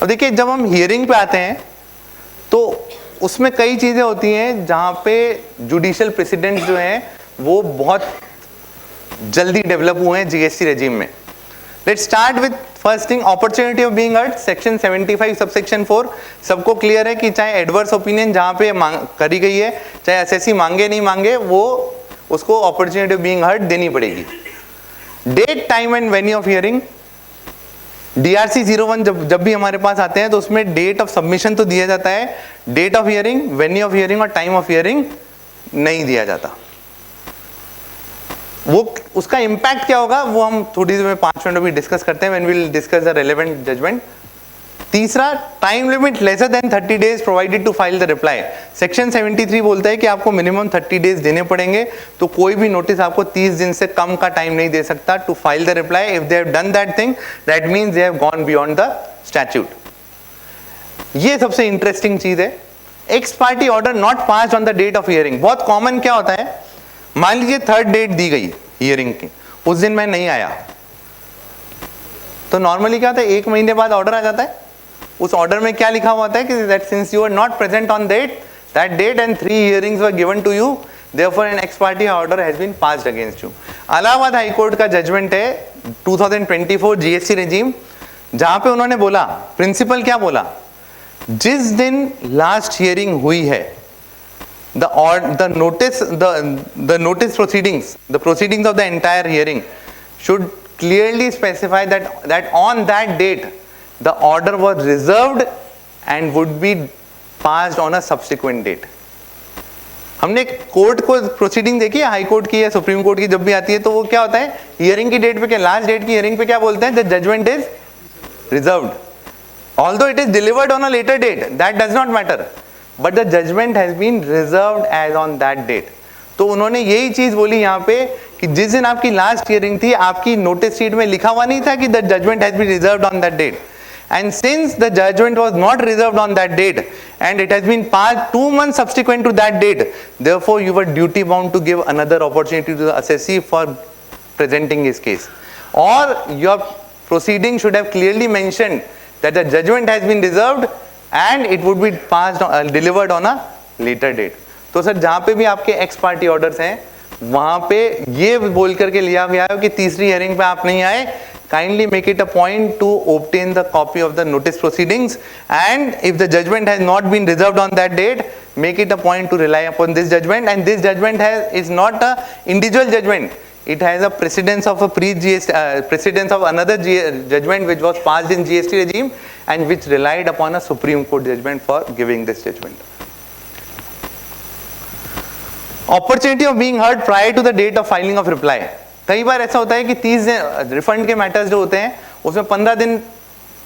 अब देखिए, जब हम hearing पे आते हैं तो उसमें कई चीजें होती हैं जहां पे जुडिशियल प्रेसिडेंट्स जो हैं वो बहुत जल्दी डेवलप हुए हैं जीएसटी रेजिम में. Let's start with first thing, opportunity of being heard. Section 75 subsection 4 सबको क्लियर है कि चाहे एडवर्स ओपिनियन जहां पे करी गई है, चाहे एसएससी मांगे नहीं मांगे, वो उसको अपॉर्चुनिटी ऑफ बीइंग हर्ड देनी पड़ेगी. Date, time and venue of hearing. DRC 01 जब भी हमारे पास आते हैं तो उसमें डेट ऑफ सबमिशन तो दिया जाता है, date of hearing, venue of hearing और टाइम ऑफ हियरिंग नहीं दिया जाता. वो उसका इम्पैक्ट क्या होगा वो हम थोड़ी देर में 5 मिनट में डिस्कस करते हैं when we will discuss the relevant judgment. तीसरा, time limit lesser than 30 days provided to file the reply. Section 73 बोलता है कि आपको मिनिमम 30 डेज देने पड़ेंगे, तो कोई भी नोटिस आपको 30 दिन से कम का टाइम नहीं दे सकता to file the reply. If they have done that thing, that means they have gone beyond the statute. ये सबसे इंटरेस्टिंग चीज है. Ex parte order not passed on the date of hearing. बहुत कॉमन क्या होता है, मान लीजिए 3rd डेट दी गई हियरिंग की, उस दिन मैं नहीं आया, तो नॉर्मली क्या होता है, 1 महीने बाद ऑर्डर आ जाता है. उस ऑर्डर में क्या लिखा हुआ है कि that since you are not present on that date and 3 hearings were given to you, therefore an ex parte order has been passed against you. Allahabad high court का जजमेंट है 2024 जीएसटी रेजिम, जहां पे उन्होंने बोला, प्रिंसिपल क्या बोला, जिस दिन लास्ट हियरिंग हुई है, the notice proceedings, the proceedings of the entire hearing should clearly specify that on that date the order was reserved and would be passed on a subsequent date. हमने court को proceeding देखी है, high court की या supreme court की जब भी आती है तो वो क्या होता है, हियरिंग की डेट पे क्या, लास्ट डेट की हियरिंग पे क्या बोलते हैं, the judgment is reserved. Although it is delivered on a later date, that does not matter, but the judgment has been reserved as on that date. तो उन्होंने यही चीज बोली यहाँ पे कि जिस दिन आपकी लास्ट हियरिंग थी आपकी नोटिस शीट में लिखा हुआ नहीं था कि the judgment has been reserved on that date, and since the judgment was not reserved on that date and it has been passed 2 months subsequent to that date, therefore you were duty bound to give another opportunity to the assessee for presenting his case, or your proceeding should have clearly mentioned that the judgment has been reserved and it would be passed delivered on a later date. तो sir जहाँ पे भी आपके x party orders हैं वहाँ पे ये बोल करके लिया गया है कि तीसरी हियरिंग पे आप नहीं आए, kindly make it a point to obtain the copy of the notice proceedings, and if the judgment has not been reserved on that date, make it a point to rely upon this judgment, and this judgment is not a individual judgment, it has a precedence of a precedence of another judgment which was passed in GST regime and which relied upon a Supreme Court judgment for giving this judgment. Opportunity of being heard prior to the date of filing of reply. कई बार ऐसा होता है कि 30 दिन refund के matters जो होते हैं उसमें 15 दिन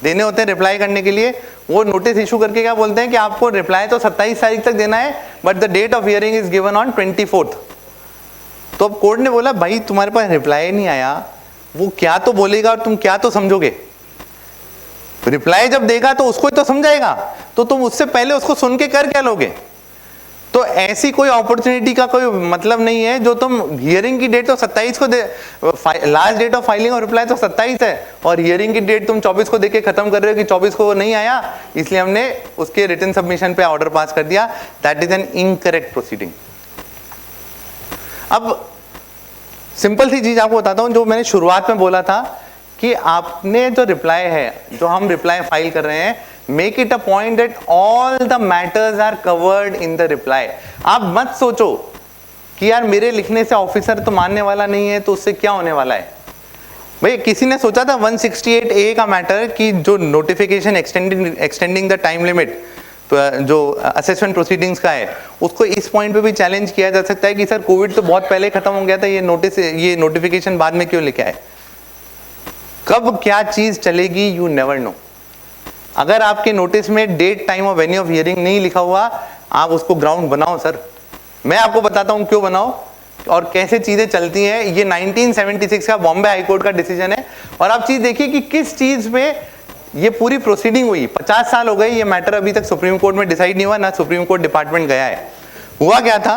देने होते हैं रिप्लाई करने के लिए, वो नोटिस इशू करके क्या बोलते हैं कि आपको रिप्लाई तो 27 तारीख तक देना है but the date of hearing is given on 24th। तो अब कोर्ट ने बोला भाई तुम्हारे पास रिप्लाई नहीं आया, वो क्या तो बोलेगा और तुम क्या तो समझोगे, रिप्लाई जब देगा तो उसको ही तो समझाएगा, तो तुम उससे पहले उसको सुन के कर क्या लोगे। तो ऐसी कोई अपॉर्चुनिटी का कोई मतलब नहीं है जो तुम हियरिंग की डेट तो 27 को दे, लास्ट डेट ऑफ फाइलिंग और रिप्लाई तो 27 है और हियरिंग की डेट तुम 24 को देके खत्म कर रहे हो कि 24 को वो नहीं आया इसलिए हमने उसके रिटन सबमिशन पे ऑर्डर पास कर दिया। That is an incorrect proceeding. अब सिंपल सी चीज आपको बताता हूं, जो मैंने शुरुआत में बोला था कि आपने जो रिप्लाई है, जो हम रिप्लाई फाइल कर रहे हैं, make it a point that all the matters are covered in the reply। आप मत सोचो कि यार मेरे लिखने से ऑफिसर तो मानने वाला नहीं है तो उससे क्या होने वाला है। भाई किसी ने सोचा था 168A का मैटर कि जो notification extending the time limit जो असेसमेंट प्रोसीडिंग्स का है उसको इस पॉइंट पे भी चैलेंज किया जा सकता है कि सर कोविड तो बहुत पहले खत्म हो गया था, ये नोटिफिकेशन बाद में क्यों लेके आए। कब क्या चीज चलेगी यू नेवर नो। अगर आपके नोटिस में डेट, टाइम और वेन्यू ऑफ हियरिंग नहीं लिखा हुआ, आप उसको ग्राउंड बनाओ सर। मैं आपको बताता हूं क्यों बनाओ और कैसे चीजें चलती हैं। ये 1976 का बॉम्बे हाई कोर्ट का डिसीजन है और आप चीज देखिए कि किस चीज पे ये पूरी प्रोसीडिंग हुई। 50 साल हो गए, ये मैटर अभी तक सुप्रीम कोर्ट में डिसाइड नहीं हुआ, ना सुप्रीम कोर्ट डिपार्टमेंट गया है। हुआ क्या था,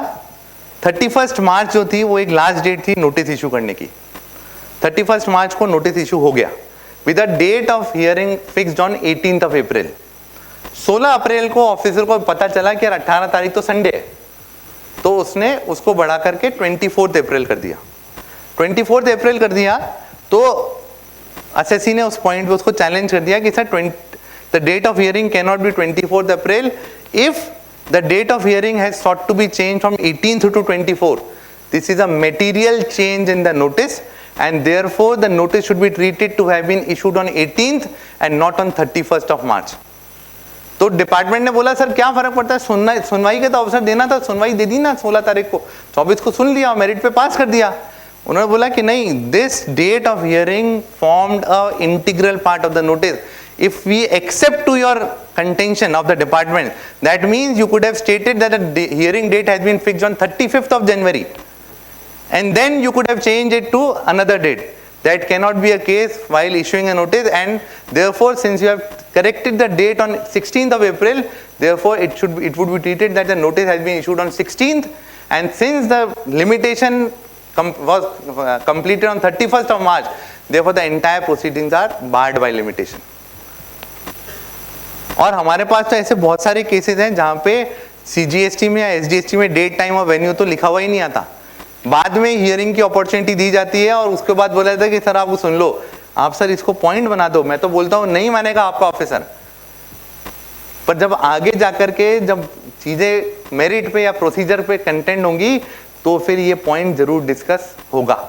31 मार्च जो थी वो एक लास्ट डेट थी नोटिस इशू करने की। 31 मार्च को नोटिस इशू हो गया with a date of hearing fixed on 18th of April। 16 अप्रैल को ऑफिसर को पता चला कि 18 तारीख तो संडे है, तो उसने उसको बढ़ा करके 24 अप्रैल कर दिया। 24 अप्रैल कर दिया तो असेसी ने उस पॉइंट पे उसको चैलेंज कर दिया कि sir the date of hearing can not be 24 April if the date of hearing has sought to be changed from 18th to 24। This is a material change in the notice and therefore the notice should be treated to have been issued on 18th and not on 31st of March। तो department ने बोला sir क्या फर्क पड़ता है, सुनवाई का तो अवसर देना था, सुनवाई दे दी ना 16 तारीख को, 24 को सुन लिया, मेरिट पे पास कर दिया। उन्होंने बोला कि नहीं, this date of hearing formed a integral part of the notice. If we accept to your contention of the department, that means you could have stated that the hearing date has been fixed on 35th of January and then you could have changed it to another date। That cannot be a case while issuing a notice, and therefore since you have corrected the date on 16th of April, therefore it would be treated that the notice has been issued on 16th, and since the limitation was completed on 31st of March, therefore the entire proceedings are barred by limitation। और हमारे पास तो ऐसे बहुत सारे cases हैं जहाँ पे CGST में या SGST में डेट, टाइम और वेन्यू तो लिखा हुआ ही नहीं आता, बाद में हियरिंग की अपॉर्चुनिटी दी जाती है और उसके बाद बोला जाता है कि सर आप वो सुन लो, आप सर इसको पॉइंट बना दो। मैं तो बोलता हूँ नहीं मानेगा आपका ऑफिसर, पर जब आगे जाकर के जब चीजें मेरिट पे या प्रोसीजर पे कंटेंट होंगी तो फिर ये पॉइंट जरूर डिस्कस होगा।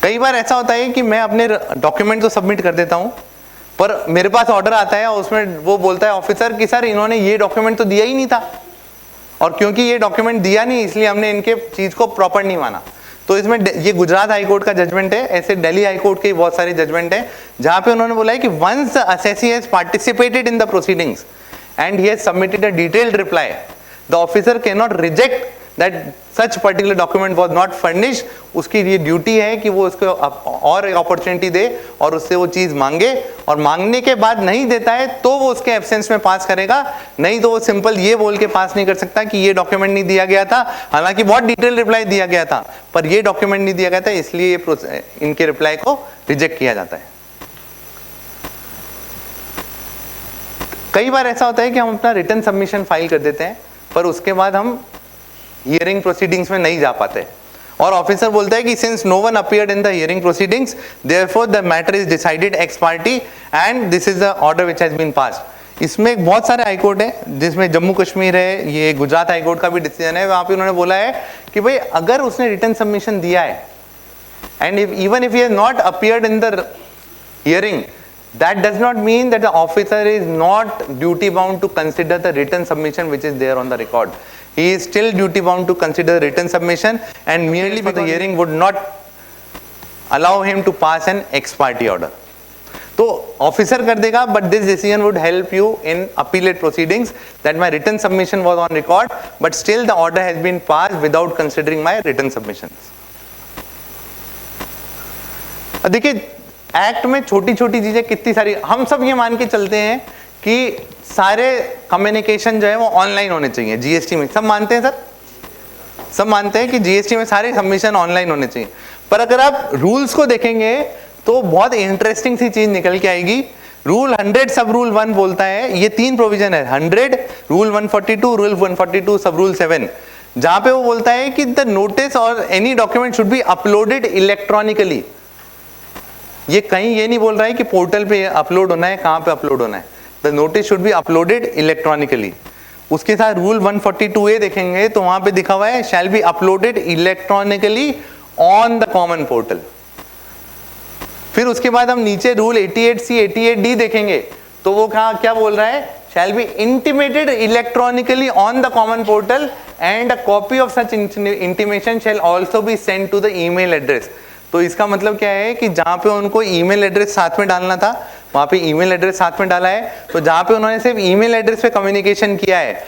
कई बार ऐसा होता है कि मैं अपने डॉक्यूमेंट तो सबमिट कर देता हूं पर मेरे पास ऑर्डर आता है और उसमें वो बोलता है ऑफिसर कि सर इन्होंने ये डॉक्यूमेंट तो दिया ही नहीं था, और क्योंकि ये डॉक्यूमेंट दिया नहीं इसलिए हमने इनके चीज को प्रॉपर नहीं माना। तो इसमें ये गुजरात हाई कोर्ट का जजमेंट है, ऐसे दिल्ली हाई कोर्ट के बहुत सारे जजमेंट हैं जहां पे उन्होंने बोला है कि once the assessee has participated in the proceedings and he has submitted a detailed reply, the officer can not reject that such particular document was not furnish, उसकी ये ड्यूटी है कि वो उसको और एक अपॉर्चुनिटी दे और उससे वो चीज मांगे, और मांगने के बाद नहीं देता है तो वो उसके एब्सेंस में पास करेगा, नहीं तो वो सिंपल ये बोल के पास नहीं कर सकता कि ये डॉक्यूमेंट नहीं दिया गया था, हालांकि बहुत डिटेल रिप्लाई दिया गया था पर ये डॉक्यूमेंट नहीं दिया गया था, इसलिए इनके रिप्लाई को रिजेक्ट किया जाता है। कई बार ऐसा होता है कि हम अपना रिटर्न सबमिशन फाइल कर देते हैं पर उसके बाद हम हियरिंग प्रोसीडिंग्स में नहीं जा पाते और ऑफिसर बोलता है कि since no one appeared in the hearing proceedings therefore the matter is decided ex parte and this is the order which has been passed. इसमें बहुत सारे हाईकोर्ट है जिसमें जम्मू कश्मीर है, ये गुजरात हाईकोर्ट का भी डिसीजन है, वहां पे उन्होंने बोला है कि भाई अगर उसने रिटर्न सबमिशन दिया है and even if he has not appeared in the hearing, that does not mean that the officer is not duty bound to consider the written submission which is there on the record. He is still duty bound to consider written submission and merely for the hearing would not allow him to pass an ex parte order. तो officer कर देगा, but this decision would help you in appellate proceedings that my written submission was on record but still the order has been passed without considering my written submissions. देखिए act में छोटी छोटी चीजें कितनी सारी, हम सब ये मान के चलते हैं कि सारे कम्युनिकेशन जो है वो ऑनलाइन होने चाहिए जीएसटी में, सब मानते हैं सर, सब मानते हैं कि जीएसटी में सारे सबमिशन ऑनलाइन होने चाहिए, पर अगर आप रूल्स को देखेंगे तो बहुत इंटरेस्टिंग सी चीज निकल के आएगी। रूल 100 सब रूल 1 बोलता है, ये 3 प्रोविजन है, 100 रूल 142 रूल 142 सब रूल 7, जहां पे वो बोलता है कि द नोटिस और any document should be uploaded electronically. ये कहीं ये नहीं बोल रहा है कि पोर्टल पे अपलोड होना है, कहां पे अपलोड होना है, the notice should be uploaded electronically. उसके साथ रूल 142A देखेंगे तो वहां पे दिखा हुआ है shall be uploaded electronically on the common portal. फिर उसके बाद हम नीचे रूल 88C 88D देखेंगे तो वो क्या बोल रहा है, shall be intimated electronically on the common portal and a copy of such intimation shall also be send to the email address. तो इसका मतलब क्या है कि जहां पे उनको ईमेल एड्रेस साथ में डालना था वहां पे ईमेल एड्रेस साथ में डाला है, तो जहां पे उन्होंने सिर्फ ईमेल एड्रेस पे कम्युनिकेशन किया है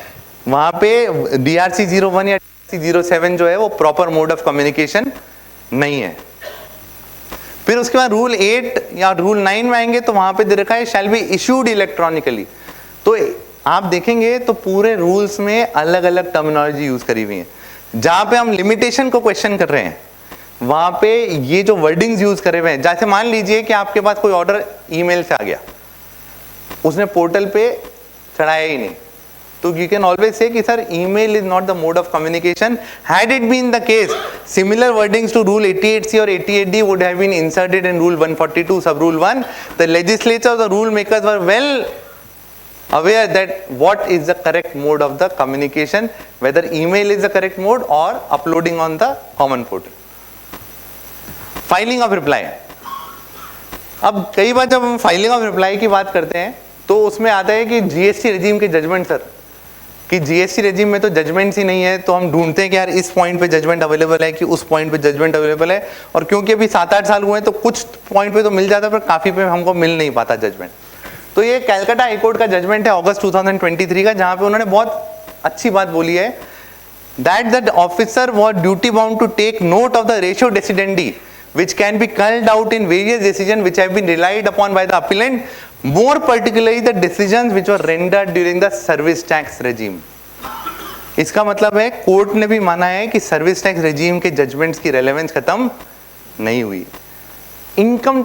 वहां पे DRC 01 या DRC 07 जो है वो प्रॉपर मोड ऑफ कम्युनिकेशन नहीं है। फिर उसके बाद रूल 8 या रूल 9 में आएंगे तो वहां पे दे रखा है शैल बी इशूड इलेक्ट्रॉनिकली। तो आप देखेंगे तो पूरे रूल्स में अलग अलग टर्मिनोलॉजी यूज करी हुई है। जहां पे हम लिमिटेशन को क्वेश्चन कर रहे हैं वहां पे ये जो वर्डिंग्स यूज करे हुए हैं, जैसे मान लीजिए कि आपके पास कोई ऑर्डर ईमेल से आ गया, उसने पोर्टल पे चढ़ाया ही नहीं, तो you can always say that sir email is not the mode of communication. Had it been the case similar wordings to rule 88C और 88D would have been inserted in rule 142 sub rule 1. The legislature or the rule makers were well aware that what is the correct mode of the communication, whether email is the correct mode or uploading on the common portal. Filing of reply. अब कई बार जब हम filing of reply की बात करते हैं तो उसमें आता है कि जीएसटी रेजिम के जजमेंट, सर कि जीएसटी रेजिम में तो जजमेंट्स ही नहीं है, तो हम ढूंढते हैं कि यार इस पॉइंट पे जजमेंट अवेलेबल है कि उस पॉइंट पे जजमेंट अवेलेबल है, और क्योंकि अभी 7-8 साल हुए हैं तो कुछ पॉइंट पे तो मिल जाता है पर काफी पे हमको मिल नहीं पाता जजमेंट। तो ये कलकत्ता हाईकोर्ट का जजमेंट है अगस्त 2023 का, जहां पे उन्होंने बहुत अच्छी बात बोली है that the officer was duty bound to take note of the ratio decidendi which can be culled out in various decisions which have been relied upon by the appellant, more particularly the decisions which were rendered during the service tax regime. इसका मतलब है court ने भी माना है कि service tax regime के judgements की रेलेवेंस खत्म नहीं हुई। इनकम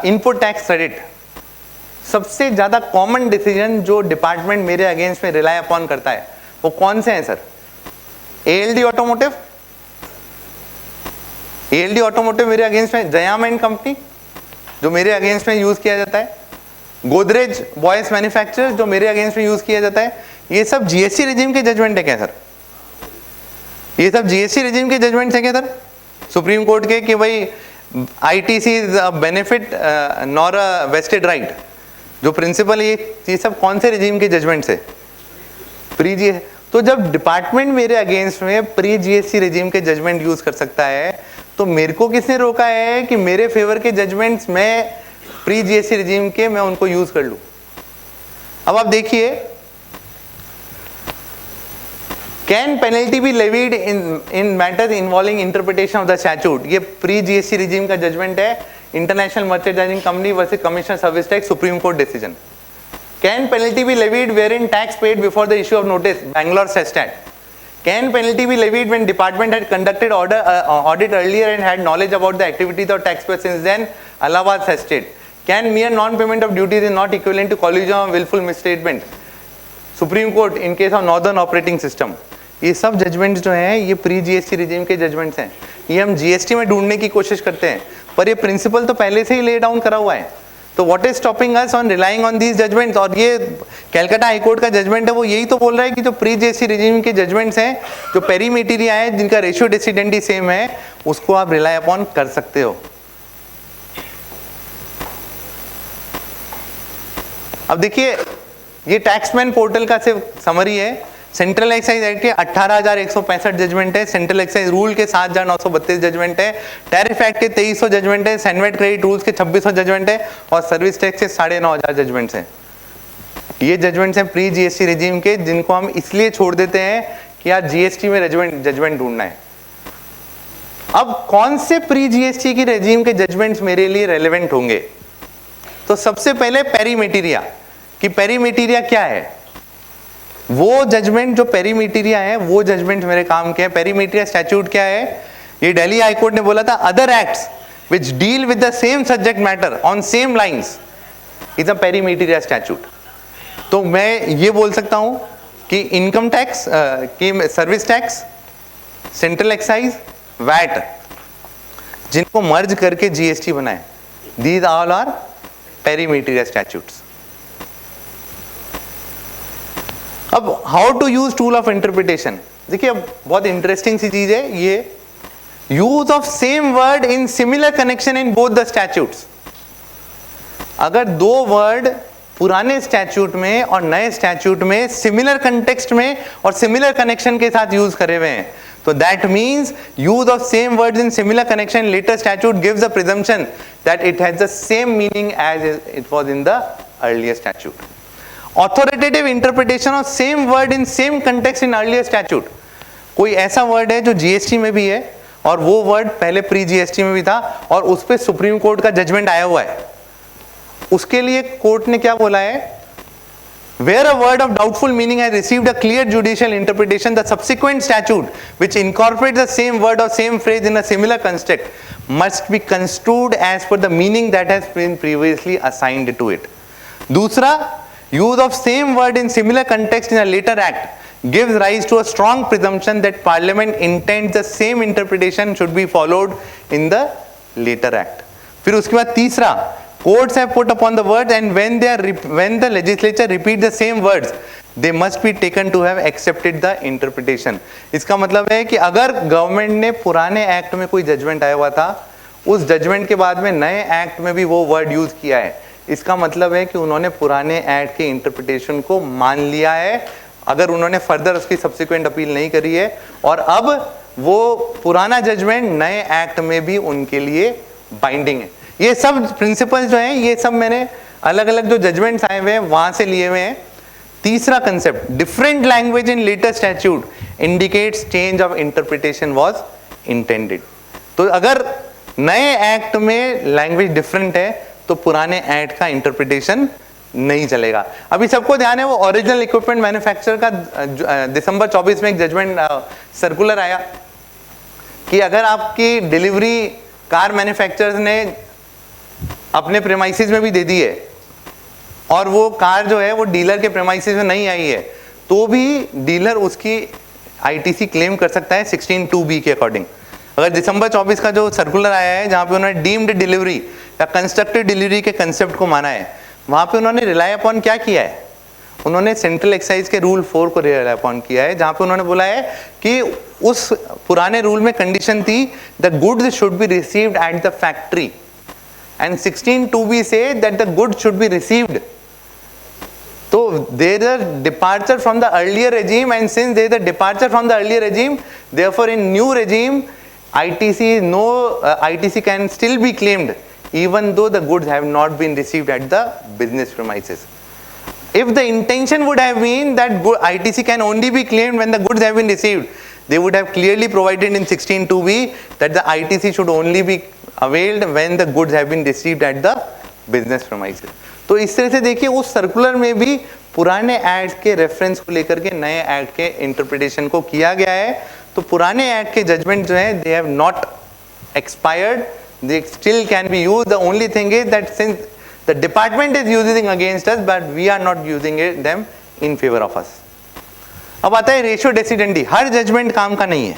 इनपुट टैक्स क्रेडिट, सबसे ज्यादा कॉमन डिसीजन जो डिपार्टमेंट मेरे अगेंस्ट में रिलाई अपॉन करता है वो कौन से हैं sir? ALD automotive, ALD automotive मेरे अगेंस्ट में, जयाम एंड कंपनी जो मेरे अगेंस्ट में यूज किया जाता है, गोदरेज बॉयस मैन्युफैक्चरर्स जो मेरे अगेंस्ट में यूज किया जाता है, ये सब जीएसटी रेजिम के जजमेंट है क्या सर? ये सब जीएसटी रेजिम के जजमेंट है क्या सर? सुप्रीम कोर्ट के कि भाई ITC is a benefit nor a vested right, जो प्रिंसिपल ये सब कौन से रेजिम के जजमेंट है? प्री जी। तो जब डिपार्टमेंट मेरे अगेंस्ट में प्री जीएसटी रेजिम के जजमेंट यूज कर सकता है तो मेरे को किसने रोका है कि मेरे फेवर के जजमेंट्स में प्री जीएसटी रेजिम के मैं उनको यूज कर लूं? अब आप देखिए can penalty be levied in matters involving interpretation of the statute. ये प्री जीएसटी रिजीम का जजमेंट है, international merchandising company versus commissioner service tax, supreme court decision. Can penalty be levied where in tax paid before the issue of notice, Bangalore CESTAT. Can penalty be levied when department had conducted audit earlier and had knowledge about the activities of taxpayer since then, Allahabad Sestate. Can mere non-payment of duties is not equivalent to collusion or willful misstatement, Supreme Court in case of Northern Operating System. ये सब judgements जो हैं ये pre GST regime के judgments हैं। ये हम GST में ढूंढने की कोशिश करते हैं, पर ये प्रिंसिपल तो पहले से ही ले डाउन करा हुआ है। तो what is stopping us on relying on these judgments? और ये कलकत्ता हाई कोर्ट का जजमेंट है, वो यही तो बोल रहा है कि जो प्री जीएसटी रिजीम के जजमेंट्स हैं, जो पेरीमेटेरिया है, जिनका रेशियो डेसिडेंटी सेम है, उसको आप रिलाई अपॉन कर सकते हो। अब देखिए, ये टैक्समैन पोर्टल का सिर्फ समरी है। सेंट्रल एक्साइज एक्ट के 18,165 जजमेंट है, सेंट्रल एक्साइज रूल के 7,932 जजमेंट है, टैरिफ एक्ट के 2300 जजमेंट है, सैनवेट क्रेडिट रूल्स के 2600 जजमेंट है और सर्विस टैक्स के 9,500 जजमेंट्स हैं। ये जजमेंट्स हैं प्री जीएसटी रिजीम के, जिनको हम इसलिए छोड़ देते हैं कि यार जीएसटी में जजमेंट ढूंढना है। अब कौन से प्री जीएसटी की रिजीम के जजमेंट्स मेरे लिए रेलेवेंट होंगे? तो सबसे पहले पेरीमेटेरिया, कि पेरीमेटेरिया क्या है। वो जजमेंट जो पेरीमेटेरिया है, वो जजमेंट मेरे काम के हैं। पेरीमेटेरिया स्टैट्यूट क्या है? ये दिल्ली हाई कोर्ट ने बोला था, other acts which deal with the same subject matter on same lines is a pari materia statute. तो मैं ये बोल सकता हूं कि इनकम टैक्स की service tax, central excise, VAT, जिनको मर्ज करके जीएसटी बनाए, these all are pari materia statutes. अब how to use tool of interpretation, देखिए अब बहुत इंटरेस्टिंग सी चीज है ये, use of same word in similar connection in both the statutes. अगर दो वर्ड पुराने स्टैट्यूट में और नए स्टैट्यूट में सिमिलर कंटेक्स्ट में और सिमिलर कनेक्शन के साथ यूज करे हुए हैं, तो that means use of same words in similar connection later statute gives the presumption that it has the same meaning as it was in the earlier statute. Authoritative interpretation of same word in same context in earlier statute, कोई ऐसा word है जो GST में भी है और वो word पहले प्री जीएसटी में भी था और उस पे सुप्रीम कोर्ट का जजमेंट आया हुआ है, उसके लिए कोर्ट ने क्या बोला है? Where a word of doubtful meaning has received a clear judicial interpretation, the subsequent statute which incorporates the same word or same phrase in a similar construct must be construed as per the meaning that has been previously assigned to it. दूसरा, use of same word in similar context in a later act gives rise to a strong presumption that parliament intends the same interpretation should be followed in the later act. फिर उसके बाद तीसरा, courts have put upon the words and when the legislature repeat the same words they must be taken to have accepted the interpretation. इसका मतलब है कि अगर government ने पुराने एक्ट में कोई जजमेंट आया हुआ था, उस जजमेंट के बाद में नए एक्ट में भी वो वर्ड यूज किया है, इसका मतलब है कि उन्होंने पुराने एक्ट के इंटरप्रिटेशन को मान लिया है, अगर उन्होंने फर्दर उसकी सब्सिक्वेंट अपील नहीं करी है, और अब वो पुराना जजमेंट नए एक्ट में भी उनके लिए बाइंडिंग है। ये सब प्रिंसिपल्स जो हैं, ये सब मैंने अलग अलग जो जजमेंट्स आए हुए हैं वहां से लिए हुए हैं। तीसरा concept, different language in latest statute indicates change of interpretation was intended. तो अगर नए एक्ट में लैंग्वेज डिफरेंट है तो पुराने एक्ट का इंटरप्रिटेशन नहीं चलेगा। अभी सबको ध्यान है वो ओरिजिनल इक्विपमेंट मैन्युफैक्चरर का दिसंबर 24 में एक जजमेंट सर्कुलर आया कि अगर आपकी डिलीवरी कार मैन्युफैक्चरर्स ने अपने प्रेमाइसिस में भी दे दी है और वो कार जो है वो डीलर के प्रेमाइसिस में नहीं आई है, तो भी डीलर उसकी आईटीसी क्लेम कर सकता है 16(2)(b) के अकॉर्डिंग। अगर दिसंबर 24 का जो सर्कुलर आया है जहाँ पे उन्होंने डीम्ड डिलीवरी या कंस्ट्रक्टेड डिलीवरी के कंसेप्ट को माना है, वहाँ पे उन्होंने रिलाई अपॉन क्या किया है? उन्होंने सेंट्रल एक्साइज के रूल 4 को रिलाई अपॉन किया है, जहाँ पे उन्होंने बोला है कि उस पुराने रूल में कंडीशन थी the goods should be received at the factory and 16(2)(b) से that the goods should be received. तो there is a departure from the earlier regime, and since there is a departure from the earlier regime, therefore in new regime ITC can still be claimed even though the goods have not been received at the business premises. If the intention would have been that ITC can only be claimed when the goods have been received, they would have clearly provided in 16(2)(b that the ITC should only be availed when the goods have been received at the business premises. तो इस तरह से देखिए उस circular में भी पुराने act के रेफरेंस को लेकर के नए एक्ट के इंटरप्रिटेशन को किया गया है. तो पुराने एक्ट के जजमेंट जो है they have not expired, they still can be used. The only thing is that since the department is using against us, but we are not using it, them in favor of us. अब आता है ratio decidendi. हर judgement काम का नहीं है,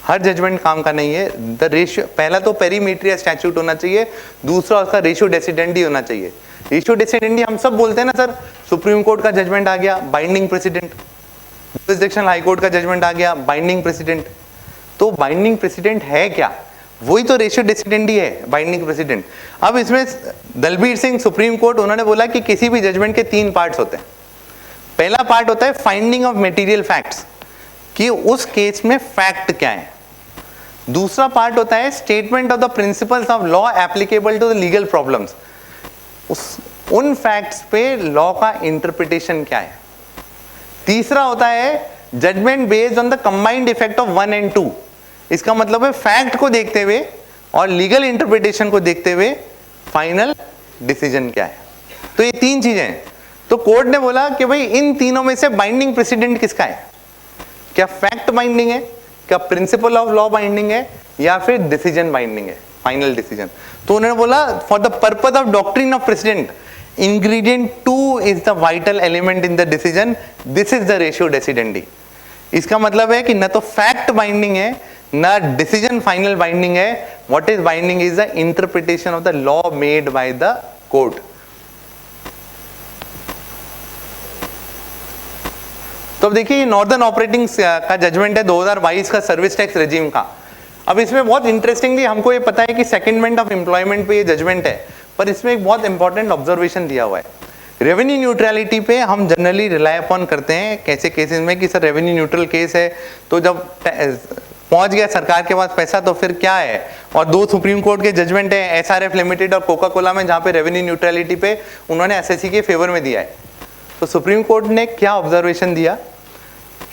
हर judgement काम का नहीं है. द रेशियो, पहला तो पेरीमीट्रिया स्टैट्यूट होना चाहिए, दूसरा उसका रेशियो डेसिडेंडी होना चाहिए. रेशियो डेसिडेंडी हम सब बोलते हैं ना सर, सुप्रीम कोर्ट का जजमेंट आ गया binding president, jurisdictional high court का जजमेंट आ गया बाइंडिंग प्रेसिडेंट. तो बाइंडिंग प्रेसिडेंट है क्या? वही तो रेशियो डेसिडेंडी है, बाइंडिंग प्रेसिडेंट. अब इसमें दलबीर सिंह सुप्रीम कोर्ट, उन्होंने बोला कि किसी भी जजमेंट के 3 पार्ट्स होते हैं. पहला पार्ट होता है फाइंडिंग ऑफ मटेरियल फैक्ट्स, कि उस केस में फैक्ट क्या है. दूसरा पार्ट होता है statement of the principles of law applicable to the legal problems, उन फैक्ट्स पे लॉ का इंटरप्रिटेशन क्या है. तीसरा होता है judgment based on the combined effect of 1 and 2. इसका मतलब है फैक्ट को देखते हुए और लीगल इंटरप्रिटेशन को देखते हुए फाइनल डिसीजन क्या है. तो ये 3 चीजें हैं. तो कोर्ट ने बोला कि भाई इन तीनों में से बाइंडिंग प्रेसिडेंट किसका है, क्या फैक्ट बाइंडिंग है, क्या प्रिंसिपल ऑफ लॉ बाइंडिंग है, या फिर डिसीजन बाइंडिंग है, फाइनल डिसीजन. तो उन्होंने बोला for the purpose of doctrine of president ingredient 2 is the vital element in the decision, this is the ratio decidendi. इसका मतलब है कि न तो फैक्ट बाइंडिंग है न डिसीजन फाइनल बाइंडिंग है. What is binding is the interpretation of the law made by the court. तो अब देखिए नॉर्दर्न ऑपरेटिंग का जजमेंट है 2022 का सर्विस टैक्स रेजिम का. अब इसमें बहुत इंटरेस्टिंगली हमको ये पता है कि सेकेंडमेंट ऑफ एम्प्लॉयमेंट पे ये जजमेंट है, पर इसमें एक बहुत इंपॉर्टेंट ऑब्जर्वेशन दिया हुआ है. रेवेन्यू न्यूट्रलिटी पे हम जनरली रिलाई अपॉन करते हैं कैसे केसेस में कि सर रेवेन्यू न्यूट्रल केस है, तो जब पहुंच गया सरकार के पास पैसा तो फिर क्या है. और 2 सुप्रीम कोर्ट के जजमेंट है SRF लिमिटेड और कोका कोला में, जहां पे रेवेन्यू न्यूट्रलिटी पे उन्होंने SSC के फेवर में दिया है. तो सुप्रीम कोर्ट ने क्या ऑब्जर्वेशन दिया,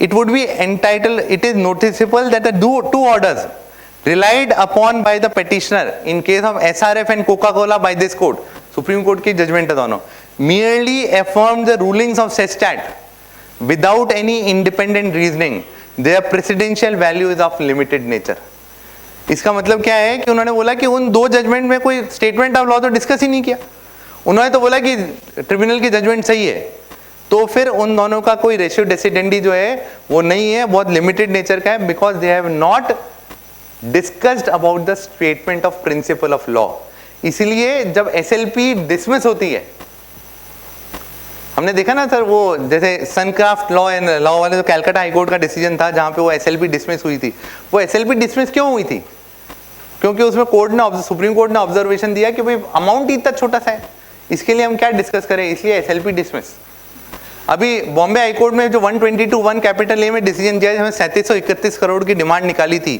it would be entitle, it is noticeable that the 2 orders relied upon by the petitioner in case of SRF and Coca-Cola by this court, supreme court की judgement है दोनों, merely affirmed the rulings of sestat without any independent reasoning, their precedential value is of limited nature. इसका मतलब क्या है कि उन्होंने बोला कि उन 2 जजमेंट में कोई स्टेटमेंट ऑफ लॉ तो डिस्कस ही नहीं किया. उन्होंने तो बोला कि ट्रिब्यूनल की जजमेंट सही है, तो फिर उन दोनों का कोई रेशियो डेसिडेंडी जो है वो नहीं है, बहुत लिमिटेड नेचर का है, because they have not discussed about the statement of principle of law. इसलिए जब SLP डिसमिस होती है, हमने देखा ना सर वो जैसे सनक्राफ्ट लॉ एंड लॉ वाले, जो कैलकाटा हाईकोर्ट का डिसीजन था जहां पे वो SLP डिसमिस हुई थी. वो SLP डिसमिस क्यों हुई थी, क्योंकि उसमें कोर्ट ने, सुप्रीम कोर्ट ने ऑब्जर्वेशन दिया कि भाई अमाउंट इतना छोटा सा है, इसके लिए हम क्या डिस्कस करें, इसलिए SLP डिसमिस. अभी बॉम्बे हाईकोर्ट में जो 122(1) कैपिटल ए में डिसीजन दिया, हमें 3731 करोड़ की डिमांड निकाली थी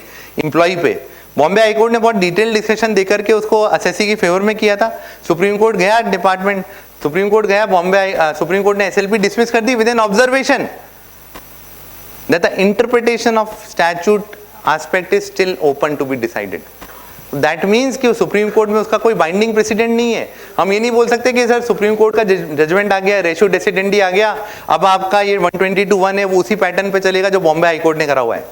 एम्प्लॉय पे, बॉम्बे हाईकोर्ट ने बहुत डिटेल डिस्कशन देकर के उसको SSC की फेवर में किया था. सुप्रीम कोर्ट गया डिपार्टमेंट, सुप्रीम कोर्ट गया बॉम्बे, सुप्रीम कोर्ट ने SLP डिसमिस कर दी with an observation that the interpretation of statute aspect is still open to be decided. That means कि सुप्रीम कोर्ट में उसका कोई बाइंडिंग प्रेसिडेंट नहीं है. हम ये नहीं बोल सकते कि सर सुप्रीम कोर्ट का जजमेंट आ गया, रेशियो डेसिडेंडी आ गया, अब आपका ये 122(1) है वो उसी पैटर्न पे चलेगा जो बॉम्बे हाईकोर्ट ने करा हुआ है.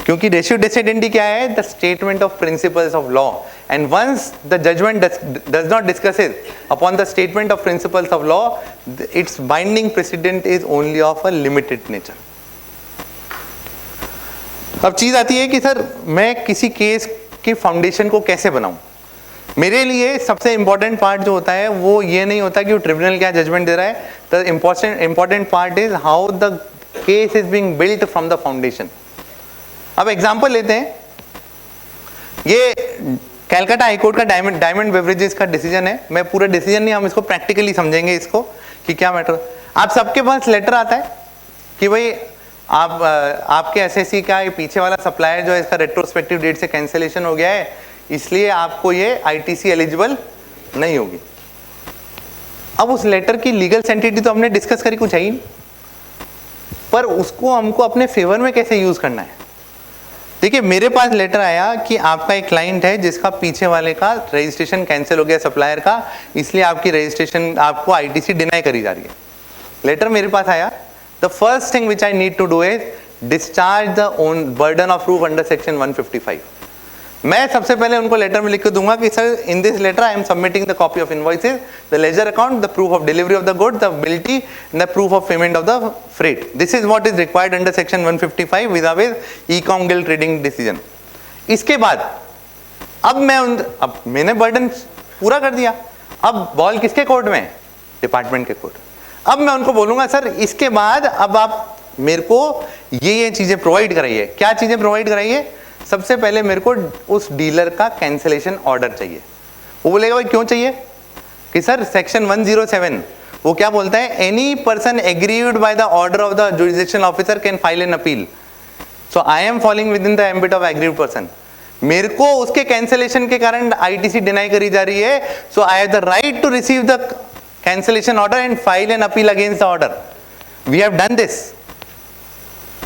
क्योंकि रेशियो डेसिडेंडी क्या है, the statement of principles of law, and once the judgment does not discusses upon the statement of principles of law, its binding precedent is only of a limited nature. अब चीज आती है कि sir मैं किसी case की foundation को कैसे बनाऊं. मेरे लिए सबसे इंपॉर्टेंट पार्ट जो होता है वो ये नहीं होता कि वो ट्रिब्यूनल क्या जजमेंट दे रहा है. The important part is how the case is being built from the foundation. अब एग्जांपल लेते हैं, ये कैलकाटा हाईकोर्ट का डायमंड बेवरेजेस का डिसीजन है. मैं पूरा डिसीजन नहीं, हम इसको प्रैक्टिकली समझेंगे इसको कि क्या मैटर. आप सबके पास लेटर आता है कि भाई आप आपके SSC का ये पीछे वाला सप्लायर जो है इसका रेट्रोस्पेक्टिव डेट से कैंसिलेशन हो गया है, इसलिए आपको ये ITC एलिजिबल नहीं होगी. अब उस लेटर की लीगल सेंटिटी तो हमने डिस्कस करी, कुछ है ही नहीं, पर उसको हमको अपने फेवर में कैसे यूज करना है। देखिए मेरे पास लेटर आया कि आपका एक क्लाइंट है जिसका पीछे वाले का रजिस्ट्रेशन कैंसिल हो गया सप्लायर का, इसलिए आपकी रजिस्ट्रेशन आपको आईटीसी डिनाई करी जा रही है। लेटर मेरे पास आया, the first thing which I need to do is discharge the own burden of proof under section 155। मैं सबसे पहले उनको लेटर में लिख के दूंगा कि sir in this letter I am submitting the copy of invoices, the ledger account, the proof of delivery of the good, the bilty and the proof of payment of the freight. This is what is required under section 155 with ecom guild trading decision. इसके बाद अब मैंने burden पूरा कर दिया, अब ball किसके court में है? डिपार्टमेंट के कोर्ट। अब मैं उनको बोलूंगा सर इसके बाद अब आप मेरे को ये चीजें प्रोवाइड कराइए। क्या चीजें प्रोवाइड कराइए? सबसे पहले मेरे को उस डीलर का कैंसिलेशन ऑर्डर चाहिए। वो बोलेगा भाई क्यों चाहिए? कि सर सेक्शन 107 वो क्या बोलता है, any person aggrieved by the order of the judicial officer can file an appeal. So I am falling with in the ambit of aggrieved person. मेरे को उसके कैंसिलेशन के कारण आईटीसी डिनाई करी जा रही है, so I have the right to receive the cancellation order and file an appeal against the order. We have done this,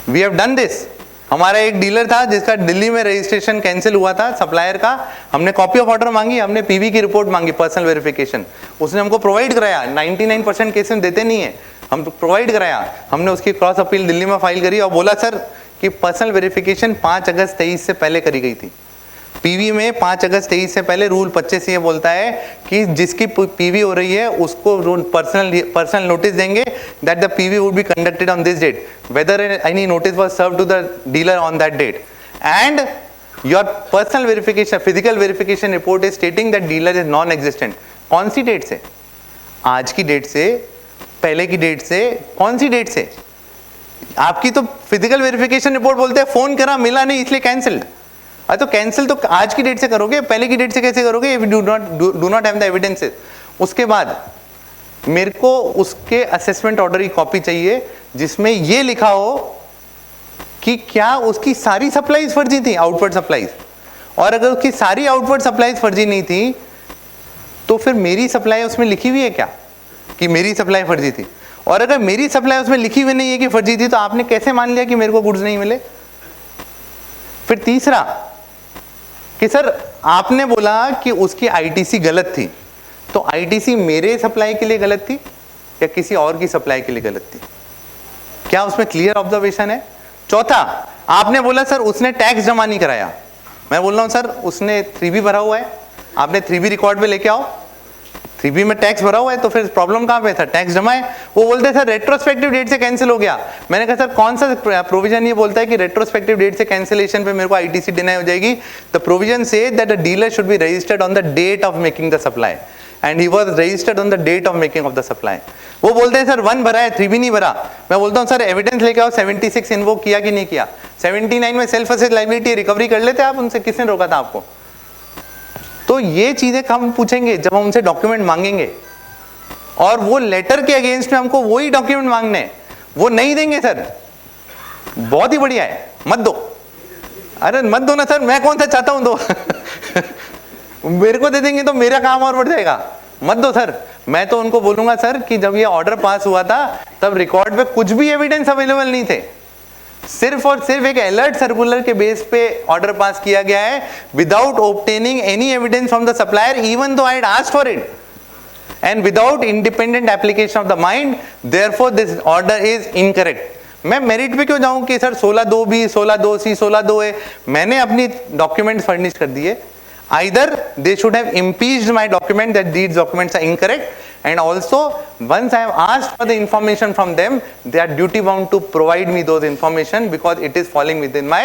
we have done this. हमारा एक डीलर था जिसका दिल्ली में रजिस्ट्रेशन कैंसिल हुआ था सप्लायर का, हमने कॉपी ऑफ ऑर्डर मांगी, हमने पीवी की रिपोर्ट मांगी, पर्सनल वेरिफिकेशन, उसने हमको प्रोवाइड कराया। 99% केस में देते नहीं है, हम प्रोवाइड कराया। हमने उसकी क्रॉस अपील दिल्ली में फाइल करी और बोला सर कि पर्सनल वेरिफिकेशन 5 अगस्त 23 से पहले करी गई थी। पीवी में 5 अगस्त 23 से पहले रूल 25 ये बोलता है कि जिसकी पीवी हो रही है उसको पर्सनल नोटिस देंगे that the PV would be conducted on this date, whether any notice was served to the dealer on that date, and your personal verification physical verification report is stating that dealer is non existent. कौन सी date से? आज की date से, पहले की date से, कौन सी डेट से? आपकी तो फिजिकल वेरिफिकेशन रिपोर्ट बोलते हैं फोन करा मिला नहीं इसलिए कैंसिल्ड। तो कैंसिल तो आज की डेट से करोगे, पहले की डेट से कैसे करोगे? If do not have the evidences. उसके बाद मेरे को उसके असेसमेंट ऑर्डर की कॉपी चाहिए जिसमें ये लिखा हो कि क्या उसकी सारी सप्लाईज फर्जी थी, आउटवर्ड सप्लाईज, और अगर उसकी सारी आउटवर्ड सप्लाईज फर्जी नहीं थी तो फिर मेरी सप्लाई उसमें लिखी हुई है क्या कि मेरी सप्लाई फर्जी थी? और अगर मेरी सप्लाई उसमें लिखी हुई नहीं है कि फर्जी थी तो आपने कैसे मान लिया कि मेरे को गुड्स नहीं मिले? फिर तीसरा कि सर आपने बोला कि उसकी आईटीसी गलत थी, तो आईटीसी मेरे सप्लाई के लिए गलत थी या किसी और की सप्लाई के लिए गलत थी? क्या उसमें क्लियर ऑब्जर्वेशन है? चौथा, आपने बोला सर उसने टैक्स जमा नहीं कराया। मैं बोल रहा हूं सर उसने 3B भरा हुआ है, आपने 3B रिकॉर्ड पे लेके आओ। 3B में टैक्स भरा हुआ है तो फिर प्रॉब्लम कहां पे था? टैक्स जमा है। वो बोलते हैं सर रेट्रोस्पेक्टिव डेट से कैंसिल हो गया। मैंने कहा सर कौन सा प्रोविजन ये बोलता है कि रेट्रोस्पेक्टिव डेट से कैंसिलेशन पे मेरे को आईटीसी डिनाई हो जाएगी? द प्रोविजन से that the dealer should be registered on the date of making the supply and he was registered on the date of making of the supply. वो बोलते हैं सर 1 भरा है 3B नहीं भरा। मैं बोलता हूं सर एविडेंस लेके आओ 76 इन्वोक किया कि नहीं किया। 79 में सेल्फ असेस लायबिलिटी रिकवरी कर लेते आप उनसे, किसने रोका था आपको? तो ये चीजें हम पूछेंगे जब हम उनसे डॉक्यूमेंट मांगेंगे, और वो लेटर के अगेंस्ट में हमको वही डॉक्यूमेंट मांगने, वो नहीं देंगे सर। बहुत ही बढ़िया है, मत दो। अरे मत दो ना सर, मैं कौन सा चाहता हूं दो मेरे को दे देंगे तो मेरा काम और बढ़ जाएगा। मत दो सर। मैं तो उनको बोलूंगा सर कि जब ये ऑर्डर पास हुआ था तब रिकॉर्ड पे कुछ भी एविडेंस अवेलेबल नहीं थे, सिर्फ और सिर्फ एक अलर्ट सर्कुलर के बेस पे ऑर्डर पास किया गया है without obtaining any evidence from the supplier even though I had asked for it and without independent application of the mind, therefore this order is incorrect. मैं merit पे क्यों जाऊं कि सर 16(2)B 16(2)C 16(2) है? मैंने अपनी डॉक्यूमेंट्स फर्निश कर दिए। Either they should have impeached my document that these documents are incorrect, and also once I have asked for the information from them, they are duty bound to provide me those information because it is falling within my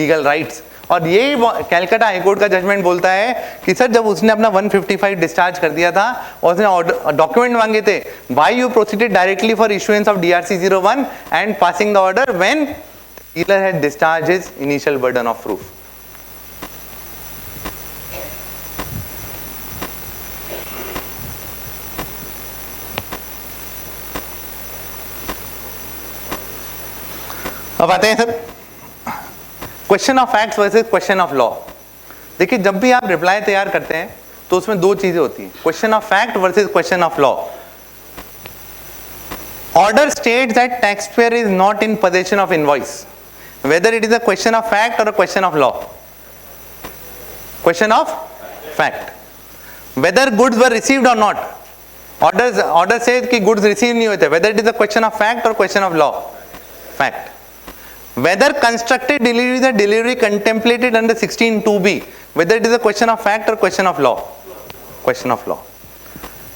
legal rights. और यही Calcutta high court का judgement बोलता है कि sir जब उसने अपना 155 discharge कर दिया था और उसने डॉक्यूमेंट मांगे थे, why you proceeded directly for issuance of DRC 01 and passing the order when the dealer had discharged his initial burden of proof. अब आते हैं sir question of facts versus question of law. देखिए जब भी आप reply तैयार करते हैं तो उसमें दो चीजें होती हैं, question of fact versus question of law. Order states that taxpayer is not in possession of invoice, whether it is a question of fact or a question of law. Question of fact. Whether goods were received or not. Order says कि goods received नहीं होते. Whether it is a question of fact or question of law. Fact. Whether constructed delivery is a delivery contemplated under 16(2)(b. Whether it is a question of fact or question of law. Question of law.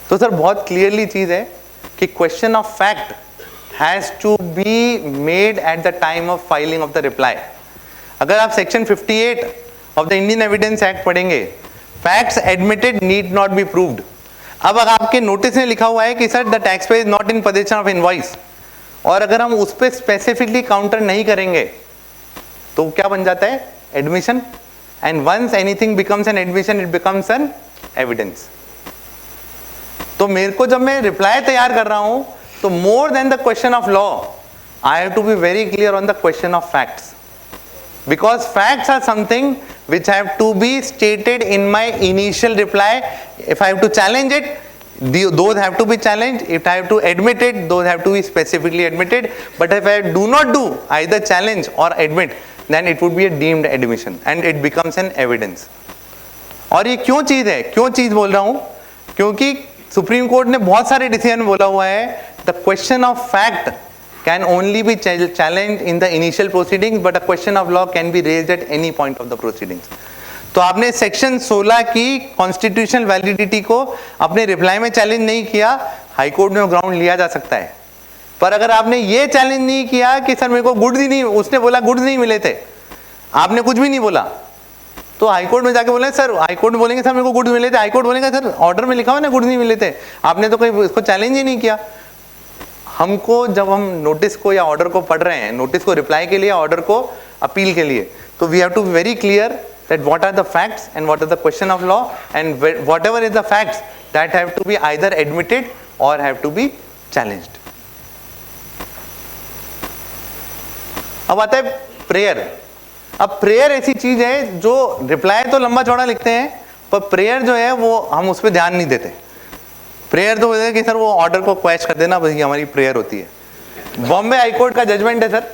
तो sir बहुत clearly चीज है कि question of fact has to be made at the time of filing of the reply. अगर आप section 58 of the Indian evidence act पढ़ेंगे, facts admitted need not be proved. अब अगर आपके नोटिस में लिखा हुआ है कि sir the tax payer is not in position of invoice, और अगर हम उस पर स्पेसिफिकली काउंटर नहीं करेंगे तो क्या बन जाता है? Admission. And once anything becomes an admission, it becomes an evidence. तो मेरे को जब मैं रिप्लाई तैयार कर रहा हूं तो more than the question of law I have to be very clear on the question of facts, because facts are something which have to be stated in my initial reply. If I have to challenge it, those have to be challenged. If I have to admit it, those have to be specifically admitted. But if I do not do either challenge or admit, then it would be a deemed admission and it becomes an evidence. और ये क्यों चीज है, क्यों चीज बोल रहा हूं? क्योंकि सुप्रीम कोर्ट ने बहुत सारे डिसीजन बोला हुआ है the question of fact can only be challenged in the initial proceedings, but a question of law can be raised at any point of the proceedings. तो आपने सेक्शन 16 की कॉन्स्टिट्यूशनल वैलिडिटी को अपने रिप्लाई में challenge नहीं किया, high court में ground लिया जा सकता है. पर अगर आपने ये चैलेंज नहीं किया कि सर मेरे को गुड्स ही नहीं, उसने बोला गुड्स नहीं मिले थे, आपने कुछ भी नहीं बोला, तो हाई कोर्ट में जाके बोले सर, हाई कोर्ट में बोलेंगे सर मेरे को गुड्स मिले थे, हाई कोर्ट बोलेगा सर ऑर्डर में लिखा हुआ ना गुड्स नहीं मिले थे, आपने तो कोई इसको चैलेंज ही नहीं किया. हमको जब हम नोटिस को या ऑर्डर को पढ़ रहे हैं, नोटिस को रिप्लाई के लिए, ऑर्डर को अपील के लिए, तो we have to be very clear that what are the facts and what are the question of law, and whatever is the facts that have to be either admitted और have to be challenged. अब आता है prayer. अब prayer ऐसी चीज है जो reply तो लंबा चौड़ा लिखते हैं, पर प्रेयर जो है वो हम उस पर ध्यान नहीं देते. प्रेयर तो बोलते हैं कि सर वो ऑर्डर को क्वैश कर देना, बस ये हमारी प्रेयर होती है. बॉम्बे हाई कोर्ट का जजमेंट है सर,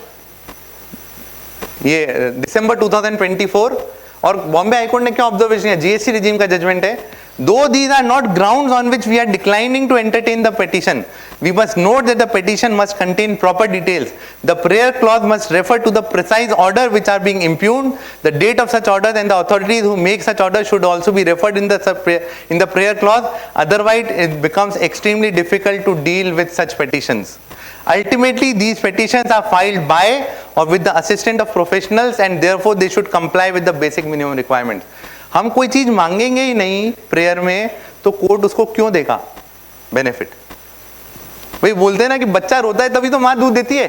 ये दिसंबर 2024, और बॉम्बे हाई कोर्ट ने क्या ऑब्जर्वेशन है, जीएसटी रिजीम का जजमेंट है. Though these are not grounds on which we are declining to entertain the petition, we must note that the petition must contain proper details. The prayer clause must refer to the precise order which are being impugned. The date of such orders and the authorities who make such orders should also be referred in the prayer clause. Otherwise, it becomes extremely difficult to deal with such petitions. Ultimately, these petitions are filed by or with the assistance of professionals, and therefore they should comply with the basic minimum requirements. हम कोई चीज मांगेंगे ही नहीं prayer में, तो court उसको क्यों देगा बेनिफिट? भाई बोलते हैं ना कि बच्चा रोता है तभी तो माँ दूध देती है.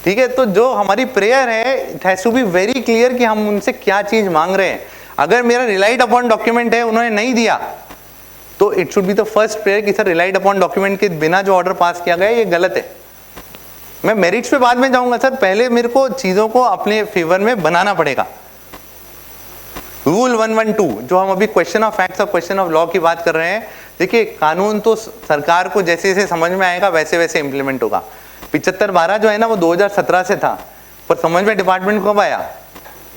ठीक है, तो जो हमारी प्रेयर है it has to be very clear कि हम उनसे क्या चीज मांग रहे हैं. अगर मेरा रिलाइड अपॉन डॉक्यूमेंट है, उन्होंने नहीं दिया, तो it should be the first prayer कि सर रिलाइड अपॉन डॉक्यूमेंट के बिना जो ऑर्डर पास किया गया ये गलत है. मैं मेरिट्स पे बाद में जाऊंगा सर, पहले मेरे को चीजों को अपने फेवर में बनाना पड़ेगा. रूल 112 जो हम अभी क्वेश्चन ऑफ फैक्ट्स और क्वेश्चन ऑफ लॉ की बात कर रहे हैं, देखिए कानून तो सरकार को जैसे जैसे समझ में आएगा वैसे वैसे इंप्लीमेंट होगा. 75-12 जो है ना वो 2017 से था, पर समझ में डिपार्टमेंट कब आया?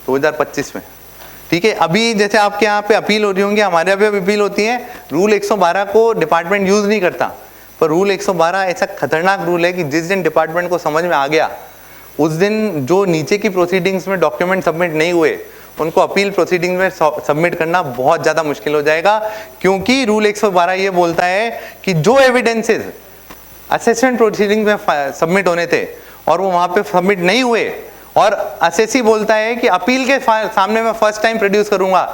2025 में. ठीक है, अभी जैसे आपके यहाँ पे अपील हो रही होंगी, हमारे यहाँ पे अपील होती है. रूल 112 को डिपार्टमेंट यूज नहीं करता, पर रूल 112 ऐसा खतरनाक रूल है कि जिस दिन डिपार्टमेंट को समझ में आ गया उस दिन जो नीचे की प्रोसीडिंग्स में डॉक्यूमेंट सबमिट नहीं हुए उनको अपील प्रोसीडिंग में सबमिट करना बहुत ज़्यादा मुश्किल हो जाएगा. क्योंकि रूल 112 ये बोलता है कि जो एविडेंसेस असेसमेंट प्रोसीडिंग में सबमिट होने थे और वो वहाँ पे सबमिट नहीं हुए, और असेसी बोलता है कि अपील के सामने मैं फर्स्ट टाइम प्रोड्यूस करूंगा,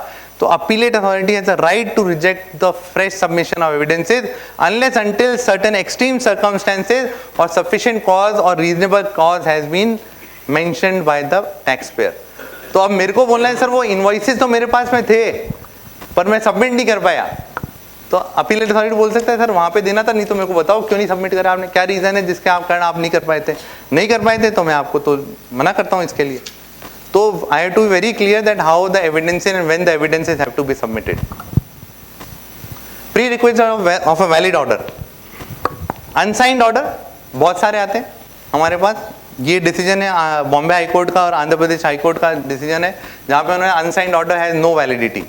तो appellate authority has the right to reject the fresh submission of evidences unless until certain extreme circumstances और सफिशिएंट कॉज और reasonable cause has been mentioned by the tax payer. तो अब मेरे को बोलना है सर वो इनवॉइसेस तो मेरे पास में थे पर मैं सबमिट नहीं कर पाया, तो अपीलेट अथॉरिटी बोल सकता है सर वहाँ पे देना था, नहीं तो मेरे को बताओ क्यों नहीं सबमिट करा आपने, क्या रीज़न है जिसके आप कारण आप नहीं कर पाए थे, तो मैं आपको तो मना करता हूँ इसके लिए. तो I have to be very clear that how the evidences and when the evidences have to be submitted. Prerequisite of a valid order. Unsigned order बहुत सारे आते हैं हमारे पास। ये डिसीजन है बॉम्बे हाई कोर्ट का और आंध्र प्रदेश हाई कोर्ट का डिसीजन है, जहां पे उन्होंने unsigned order has no validity.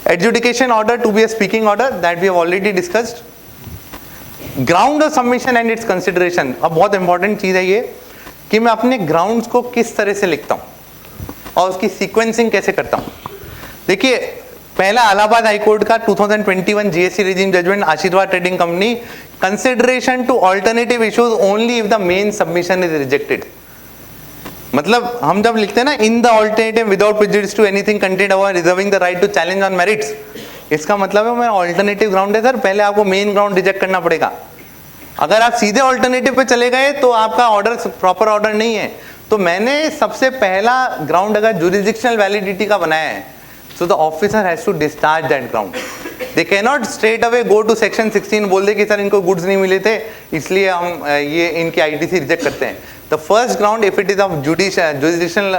Adjudication order to be a speaking order, that we have already discussed. Ground of submission and its consideration, अब बहुत इंपॉर्टेंट चीज है ये कि मैं अपने ग्राउंड्स को किस तरह से लिखता हूं और उसकी सीक्वेंसिंग कैसे करता हूं। देखिए, पहला इलाहाबाद हाई कोर्ट का 2021 GST regime judgment, Ashirwad trading company, consideration to alternative issues only if the main submission is rejected. मतलब हम जब लिखते हैं ना in the alternative without prejudice to anything content our reserving the right to challenge on merits, इसका मतलब है मेरा ऑल्टरनेटिव ग्राउंड है सर, पहले आपको मेन ग्राउंड रिजेक्ट करना पड़ेगा। अगर आप सीधे ऑल्टरनेटिव पे चले गए तो आपका ऑर्डर प्रॉपर ऑर्डर नहीं है। तो मैंने सबसे पहला ग्राउंड अगर जुरिसडिक्शनल वैलिडिटी का बनाया है, so the officer has to discharge that ground. They cannot straight away go to section 16 बोल दे कि सर इनको गुड्स नहीं मिले थे इसलिए हम ये इनकी आईटीसी रिजेक्ट करते हैं। The first ground, if it is of jurisdictional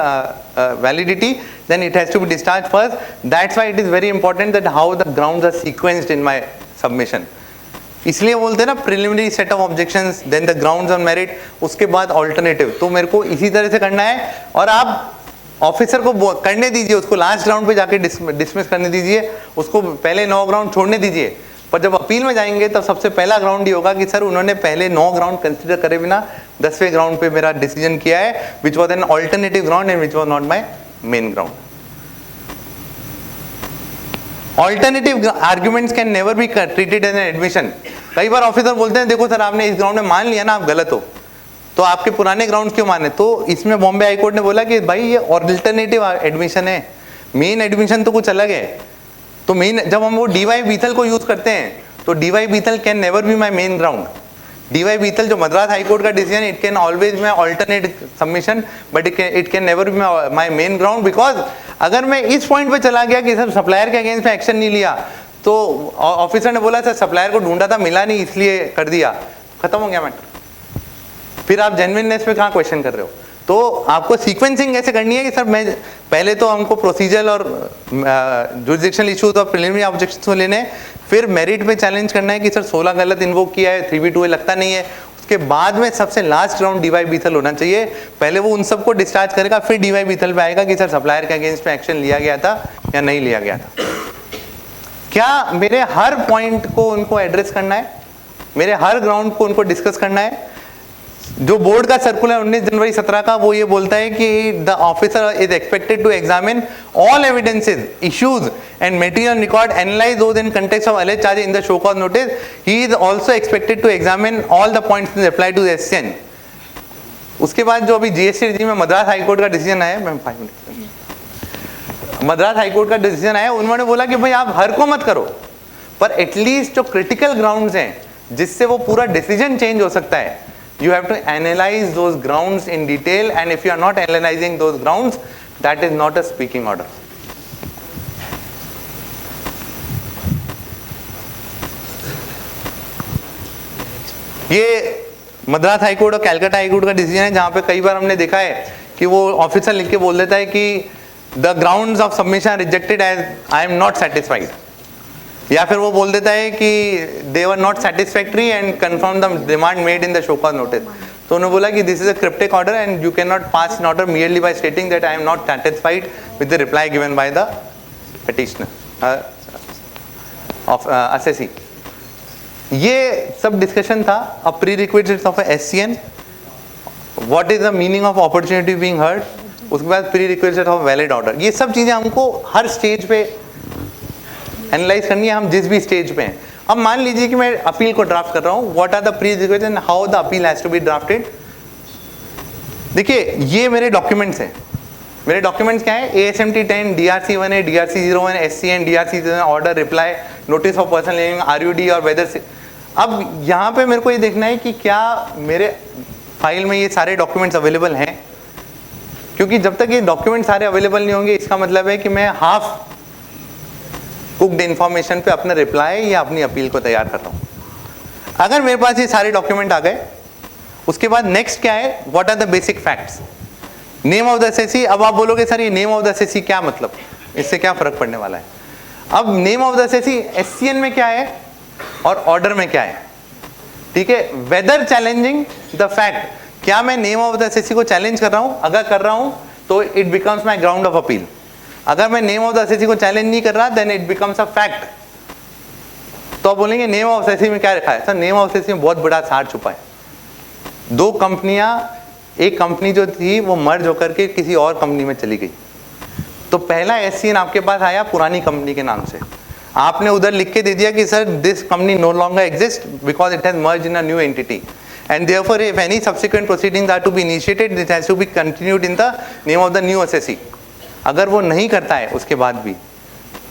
validity, then it has to be discharged first. That's why it is very important that how the grounds are sequenced in my submission. इसलिए बोलते हैं ना preliminary set of objections, then the grounds on merit, उसके बाद alternative. तो मेरे को इसी तरह से करना है और आप ऑफिसर को करने दीजिए, उसको लास्ट ग्राउंड पे जाके डिसमिस करने दीजिए, उसको पहले 9 ग्राउंड छोड़ने दीजिए। पर जब अपील में जाएंगे तब सबसे पहला ग्राउंड ये होगा कि सर उन्होंने पहले 9 ग्राउंड कंसीडर करे बिना 10वें ग्राउंड पे मेरा डिसीजन किया है, which was an alternative ground and which was not my main ground. Alternative arguments can never be treated as an admission. कई बार ऑफिसर बोलते हैं देखो सर आपने इस ग्राउंड में मान लिया ना, आप गलत हो, तो आपके पुराने ग्राउंड्स क्यों माने। तो इसमें बॉम्बे हाई कोर्ट ने बोला कि भाई ये ऑल्टरनेटिव एडमिशन है, मेन एडमिशन तो कुछ अलग है। तो मेन जब हम वो डीवाई बीथल को यूज करते हैं तो DY Beathel can never be my main ground. DY Beathel जो मद्रास हाई कोर्ट का decision, it can always my alternate submission but it can never be my main ground, because अगर मैं इस point पे चला गया कि सर सप्लायर के अगेंस्ट में एक्शन नहीं लिया, तो ऑफिसर ने बोला सर सप्लायर को ढूंढा था मिला नहीं इसलिए कर दिया, खत्म हो गया मैटर। फिर आप जेन्युइननेस पे कहाँ क्वेश्चन कर रहे हो। तो आपको सीक्वेंसिंग कैसे करनी है कि सर मैं पहले तो हमको प्रोसीजरल और जुरिसडिक्शनल इश्यूज और प्रिलिमिनरी ऑब्जेक्शंस को लेने, फिर मेरिट पे चैलेंज करना है कि सर 16 गलत इन्वोक किया है, 3B2A लगता नहीं है। उसके बाद में सबसे लास्ट राउंड डीवाई बीथल होना चाहिए। पहले वो उन सबको डिस्चार्ज करेगा, फिर डीवाई बीथल पे आएगा कि सर सप्लायर के अगेंस्ट में एक्शन लिया गया था या नहीं लिया गया था। क्या मेरे हर पॉइंट को उनको एड्रेस करना है, मेरे हर ग्राउंड को उनको डिस्कस करना है। जो बोर्ड का सर्कुलर 19 जनवरी 17 का वो ये बोलता है कि the officer is expected to examine all evidences, issues and material record, analyse those in context of alleged charges in the show cause notice. He is also expected to examine all the points apply to the SCN. उसके बाद जो अभी GST regime में Madras high court का decision आया, मैं 5 minute, Madras high court का decision आया, उन्होंने बोला कि भाई आप हर को मत करो, पर एटलीस्ट जो क्रिटिकल ग्राउंड्स हैं जिससे वो पूरा डिसीजन चेंज हो सकता है, you have to analyze those grounds in detail, and if you are not analyzing those grounds, that is not a speaking order. ये मद्रास हाई कोर्ट और कैलकाटा हाई कोर्ट का डिसीजन है, जहां पे कई बार हमने देखा है कि वो ऑफिसर लिख के बोल देता है कि the grounds of submission rejected as I am not satisfied, या फिर वो बोल देता है कि they were not satisfactory and confirm the demand made in the show cause notice. तो उन्होंने बोला कि this is a cryptic order and you can not pass an order merely by stating that I am not satisfied with the reply given by the petitioner of assessee. ये सब discussion था। अ pre requisites of SCN, what is the meaning of opportunity being heard, उसके बाद pre requisite of valid order. ये सब चीजें हमको हर stage पे एनालाइज करनी है, हम जिस भी स्टेज पे हैं। अब मान लीजिए कि मैं अपील को ड्राफ्ट कर रहा हूं, what are the prerequisites and how the appeal has to be drafted. देखिए ये मेरे डॉक्यूमेंट्स हैं। मेरे डॉक्यूमेंट्स क्या है, ASMT 10, DRC 1A, DRC 01, SCN, DRC 0, order, reply, notice of personal living, RUD और वेदर से। अब यहाँ पे मेरे को ये देखना है कि क्या मेरे फाइल में ये सारे डॉक्यूमेंट्स अवेलेबल हैं, क्योंकि जब तक ये डॉक्यूमेंट सारे अवेलेबल नहीं होंगे इसका मतलब है कि मैं हाफ कुक्ड इन्फॉर्मेशन पे अपना रिप्लाई या अपनी अपील को तैयार कर रहा हूँ। अगर मेरे पास ये सारे डॉक्यूमेंट आ गए, उसके बाद नेक्स्ट क्या है, what are the basic facts, name of the SSC. अब आप बोलोगे सर ये नेम ऑफ द एसएससी क्या मतलब, इससे क्या फर्क पड़ने वाला है। अब name of the SSC SCN में क्या है और ऑर्डर में क्या है। ठीक है, वेदर चैलेंजिंग द फैक्ट, क्या मैं नेम ऑफ द एसएससी को चैलेंज कर रहा हूं? अगर कर रहा हूं तो it becomes my ground of appeal. अगर मैं नेम ऑफ द एसएससी को चैलेंज नहीं कर रहा then it becomes a fact. तो आप बोलेंगे नेम ऑफ एसएससी में क्या लिखा है? सर नेम ऑफ एसएससी में बहुत बड़ा सार छुपा है। दो कंपनियां, एक कंपनी जो थी वो मर्ज होकर के किसी और कंपनी में चली गई, तो पहला एससीएन आपके पास आया पुरानी कंपनी के नाम से, आपने उधर लिख के दे दिया कि sir this company no longer exist because it has merge in a new entity and therefore if any subsequent proceedings are to be initiated this has to be continued in the name of the new SSC। अगर वो नहीं करता है उसके बाद भी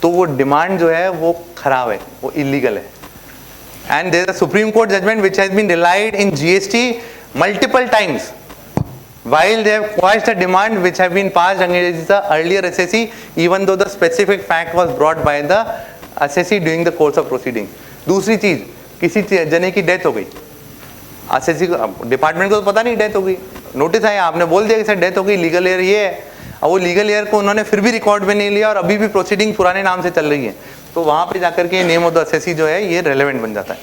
तो वो डिमांड जो है वो खराब है, वो इलीगल है। and there is a Supreme Court judgment which has been relied in GST multiple times while they have quashed the demand which have been passed against the earlier SSC even though the specific fact was brought by the SSC during the course of proceeding। दूसरी चीज, किसी जने की death हो गई, SSC department को तो पता नहीं डेथ हो गई, नोटिस आया, आपने बोल दिया कि सर डेथ हो गई, लीगल एयर ये है, और वो लीगल एयर को उन्होंने फिर भी रिकॉर्ड में नहीं लिया और अभी भी प्रोसीडिंग पुराने नाम से चल रही है, तो वहां पे जाकर के नेम ऑफ द एसएससी जो है ये रेलेवेंट बन जाता है।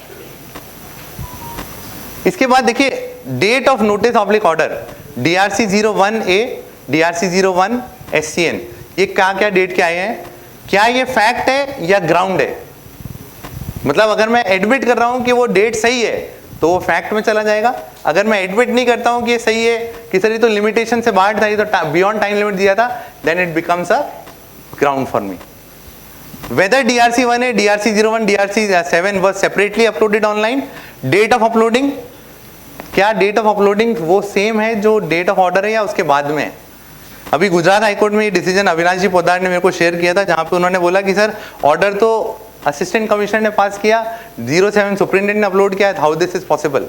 इसके बाद देखिए date of notice oblique order, DRC 01A, DRC 01 SCN, ये क्या क्या डेट के आए हैं? क्या ये फैक्ट है या ग्राउंड है? मतलब अगर मैं एडमिट कर रहा हूं कि वो डेट सही है तो वो फैक्ट में चला जाएगा। अगर मैं एडमिट नहीं करता हूं कि ये सही है, कि सर ये तो लिमिटेशन से बाहर था, ये तो बियॉन्ड टाइम लिमिट दिया था, then it becomes a ground for me. Whether DRC 1A, DRC 01, DRC 7 was separately uploaded online, date of uploading, क्या डेट ऑफ अपलोडिंग वो सेम है जो डेट ऑफ ऑर्डर है या उसके बाद में है? अभी गुजरात हाईकोर्ट में ये डिसीजन अविनाश जी पोद्दार ने मेरे को शेयर किया था, जहां पे उन्होंने बोला कि सर ऑर्डर तो असिस्टेंट कमिश्नर ने पास किया, 07 सुप्रिंटेंडेंट ने अपलोड किया, how this is possible?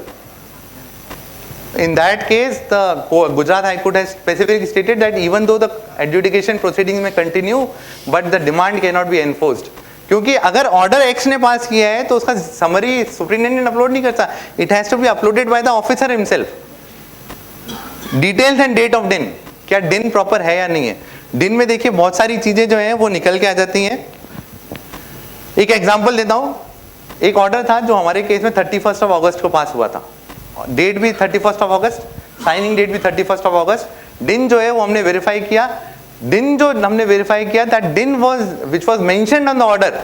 In that case, the Gujarat High Court has specifically stated that even though the adjudication proceedings may continue, but the demand cannot be enforced। क्योंकि अगर order x ने पास किया है तो उसका summary superintendent upload नहीं करता, it has to be uploaded by the officer himself. Details and date of DIN, क्या डिन प्रॉपर है या नहीं है? डिन में देखिए बहुत सारी चीजें जो है वो निकल के आ जाती हैं। एक एग्जांपल देता हूं, एक ऑर्डर था जो हमारे केस में 31 अगस्त को पास हुआ था, डेट भी 31 अगस्त, साइनिंग डेट भी 31 अगस्त। दिन जो है वो हमने वेरीफाई किया, दिन जो हमने वेरीफाई किया that DIN was which was mentioned on the order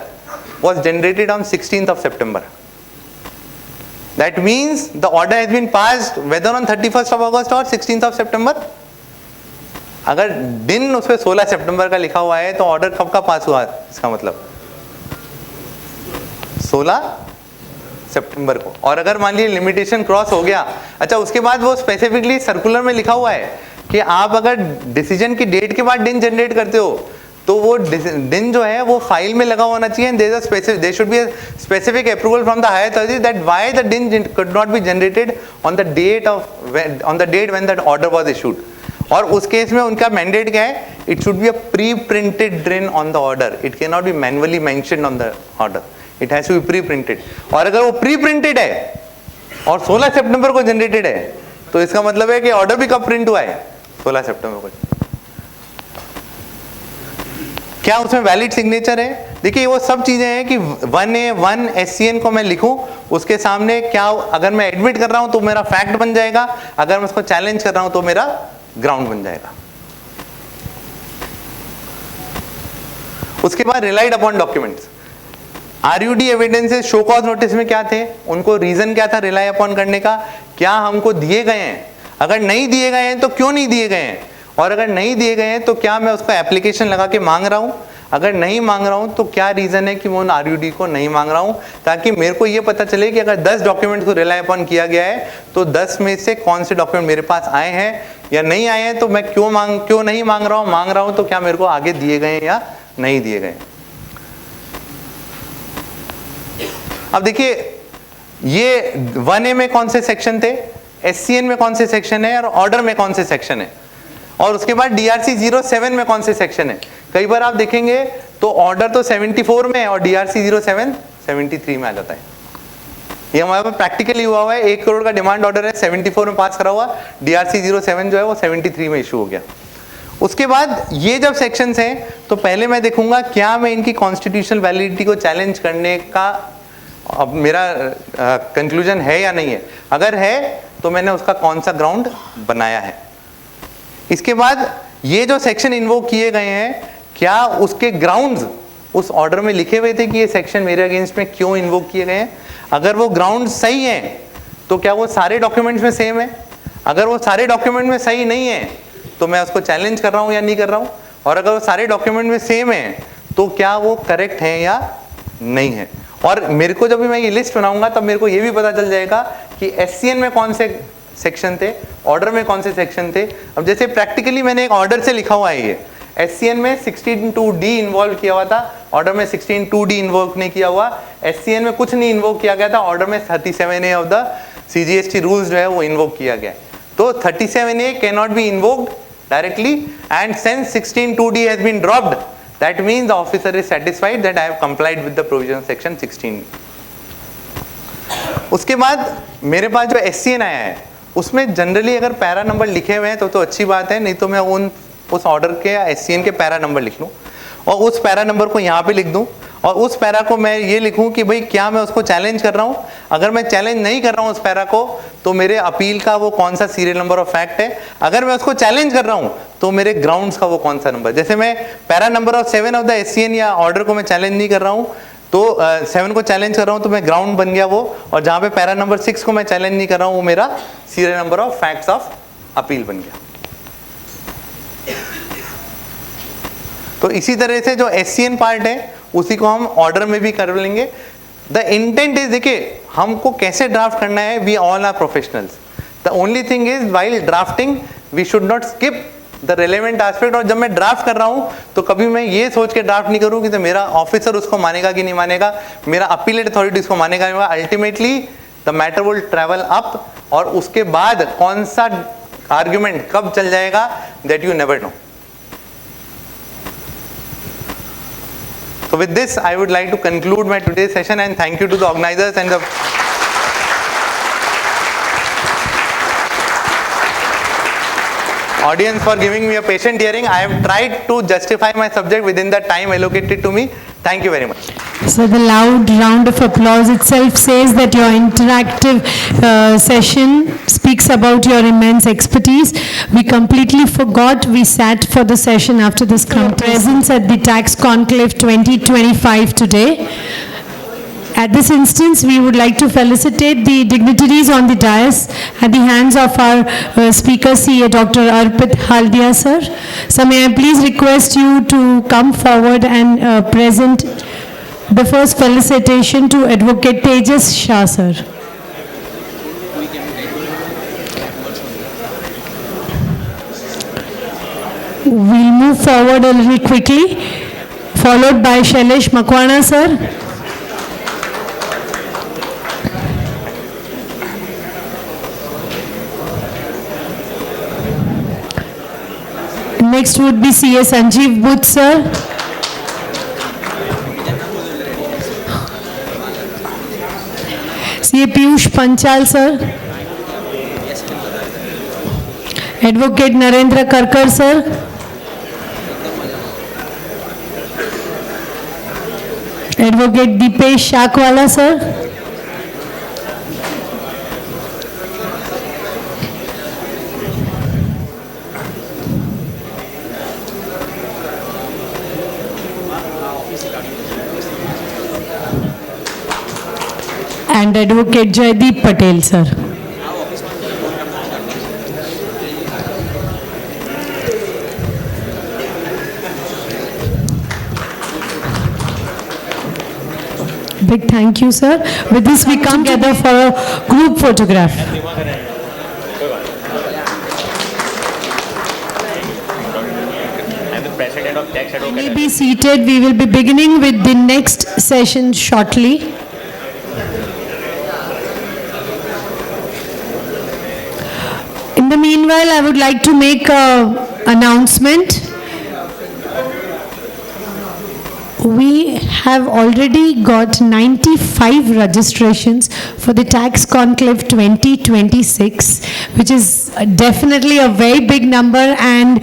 was generated on 16th September. That means the order has been passed whether on 31 August और 16th सितंबर। अगर दिन उस पे 16 सितंबर का लिखा हुआ है तो ऑर्डर कब का पास हुआ? इसका मतलब 16 सितंबर को। और अगर मान लीजिए लिमिटेशन क्रॉस हो गया, अच्छा उसके बाद वो स्पेसिफिकली सर्कुलर में लिखा हुआ है कि आप अगर डिसीजन की डेट के बाद दिन जनरेट करते हो तो वो दिन जो है वो फाइल में लगा होना चाहिए, there should be a specific approval from the higher authority that why the DIN could not be generated on the date when that order was issued. और उस केस में उनका मैंडेट क्या है? It should be a pre printed DIN on the order, it can not be manually mentioned on the order, it has to be pre printed. और अगर वो pre printed है और 16 सितंबर को जनरेटेड है तो इसका मतलब है कि ऑर्डर भी कब प्रिंट हुआ है? 16 सितंबर को। क्या उसमें वैलिड सिग्नेचर है? देखिए वो सब चीजें हैं कि 1A1 SCN को मैं लिखूं, उसके सामने क्या अगर मैं एडमिट कर रहा हूं तो मेरा फैक्ट बन जाएगा, अगर मैं उसको चैलेंज कर रहा हूं तो मेरा ग्राउंड बन जाएगा। उसके बाद relied upon documents, RUD evidences show cause notice में क्या थे, उनको रीजन क्या था रिलाई अपॉन करने का, क्या हमको दिए गए हैं, अगर नहीं दिए गए हैं तो क्यों नहीं दिए गए हैं, और अगर नहीं दिए गए हैं तो क्या मैं उसका एप्लीकेशन लगा के मांग रहा हूं, अगर नहीं मांग रहा हूं तो क्या रीजन है कि मैं उन RUD को नहीं मांग रहा हूं, ताकि मेरे को ये पता चले कि अगर 10 डॉक्यूमेंट को रिलाई अपॉन किया गया है तो 10 में से कौन से डॉक्यूमेंट मेरे पास आए हैं या नहीं आए हैं, तो मैं क्यों नहीं मांग रहा हूं तो क्या मेरे को आगे दिए गए हैं या नहीं दिए गए। अब देखिए ये 1A में कौन से सेक्शन थे, SCN में कौन से सेक्शन है और ऑर्डर में कौन से सेक्शन है, और उसके बाद DRC 07 में कौन से सेक्शन है। कई बार आप देखेंगे तो ऑर्डर तो 74 में है और DRC 07 73 में आ जाता है। ये हमारे पास प्रैक्टिकली हुआ है, 1 करोड़ का डिमांड ऑर्डर है, 74 में पास करा हुआ, DRC 07 जो है वो 73 में इशू हो गया। उसके बाद ये जब सेक्शंस हैं तो पहले मैं देखूंगा क्या मैं इनकी कॉन्स्टिट्यूशनल वैलिडिटी को चैलेंज करने का अब मेरा कंक्लूजन है या नहीं है, अगर है तो मैंने उसका कौन सा ग्राउंड बनाया है। इसके बाद ये जो सेक्शन इन्वोक किए गए हैं, क्या उसके ग्राउंड्स उस ऑर्डर में लिखे हुए थे कि ये सेक्शन मेरे अगेंस्ट में क्यों इन्वोक किए गए हैं? अगर वो ग्राउंड सही हैं तो क्या वो सारे डॉक्यूमेंट्स में सेम है? अगर वो सारे डॉक्यूमेंट में सही नहीं है तो मैं उसको चैलेंज कर रहा हूँ या नहीं कर रहा हूँ? और अगर वो सारे डॉक्यूमेंट में सेम है तो क्या वो करेक्ट है या नहीं है? और मेरे को जब भी मैं ये लिस्ट बनाऊंगा तब मेरे को ये भी पता चल जाएगा कि SCN में कौन से सेक्शन थे, ऑर्डर में कौन से सेक्शन थे। अब जैसे प्रैक्टिकली मैंने एक ऑर्डर से लिखा हुआ है, ये SCN में 16(2)D इन्वॉल्व किया हुआ था, ऑर्डर में 16(2)D इन्वॉल्व नहीं किया हुआ। SCN में कुछ नहीं इन्वोक किया गया था, ऑर्डर में 37A of the CGST rules जो है वो इन्वोक किया गया है। तो 37A can not be invoked directly, and since 16(2)D has been dropped, that means the officer is satisfied that I have complied with the provision of section 16. उसके बाद मेरे पास जो SCN आया है उसमें जनरली अगर पैरा नंबर लिखे हुए हैं तो अच्छी बात है, नहीं तो मैं उस ऑर्डर के या SCN के पैरा नंबर लिख लूँ और उस पैरा नंबर को यहाँ पे लिख दूँ, और उस पैरा को मैं ये लिखूँ कि भाई क्या मैं उसको चैलेंज कर रहा हूँ। अगर मैं चैलेंज नहीं कर रहा हूँ उस पैरा को तो मेरे अपील का वो कौन सा सीरियल नंबर ऑफ फैक्ट है। अगर मैं उसको चैलेंज कर रहा हूँ तो मेरे ग्राउंड्स का वो कौन सा नंबर। जैसे मैं para number of 7 of the SCN या ऑर्डर को मैं चैलेंज नहीं कर रहा हूँ तो 7 को चैलेंज कर रहा हूँ तो मैं ग्राउंड बन गया वो, और जहाँ पे पैरा नंबर 6 को मैं चैलेंज नहीं कर रहा हूँ वो मेरा serial number of facts of appeal बन गया। तो इसी तरह से जो SCN पार्ट है उसी को हम ऑर्डर में भी कर लेंगे। द इंटेंट इज, देखिए हमको कैसे ड्राफ्ट करना है, we all are professionals. The only thing is while drafting we should not skip the relevant aspect. और जब मैं ड्राफ्ट कर रहा हूँ तो कभी मैं ये सोच के ड्राफ्ट नहीं करूँ कि तो मेरा ऑफिसर उसको मानेगा कि नहीं मानेगा, मेरा अपीलेट अथॉरिटी उसको मानेगा नहीं मानेगा। Ultimately the matter will travel up, और उसके बाद कौन सा आर्ग्यूमेंट कब चल जाएगा that you never know. So with this, I would like to conclude my today's session and thank you to the organizers and the audience for giving me a patient hearing. I have tried to justify my subject within the time allocated to me. Thank you very much. So the loud round of applause itself says that your interactive session speaks about your immense expertise. We completely forgot we sat for the session after this presence at the Tax Conclave 2025 today. At this instance, we would like to felicitate the dignitaries on the dais at the hands of our speaker, CA Dr. Arpit Haldia, sir. So may I please request you to come forward and present the first felicitation to Advocate Tejas Shah, sir. We'll move forward a little quickly, followed by Shailesh Makwana, sir. Next would be CA Sanjeev Butt, sir. CA Piyush Panchal, sir. Advocate Narendra Karkar, sir. Advocate Deepesh Shakwala, sir. And Advocate Jaideep Patel, sir. Big thank you, sir. With this, we come together for a group photograph. I'm the president of Tax Advocate. May be seated. We will be beginning with the next session shortly. In the meanwhile, I would like to make an announcement. We have already got 95 registrations for the Tax Conclave 2026, which is definitely a very big number, and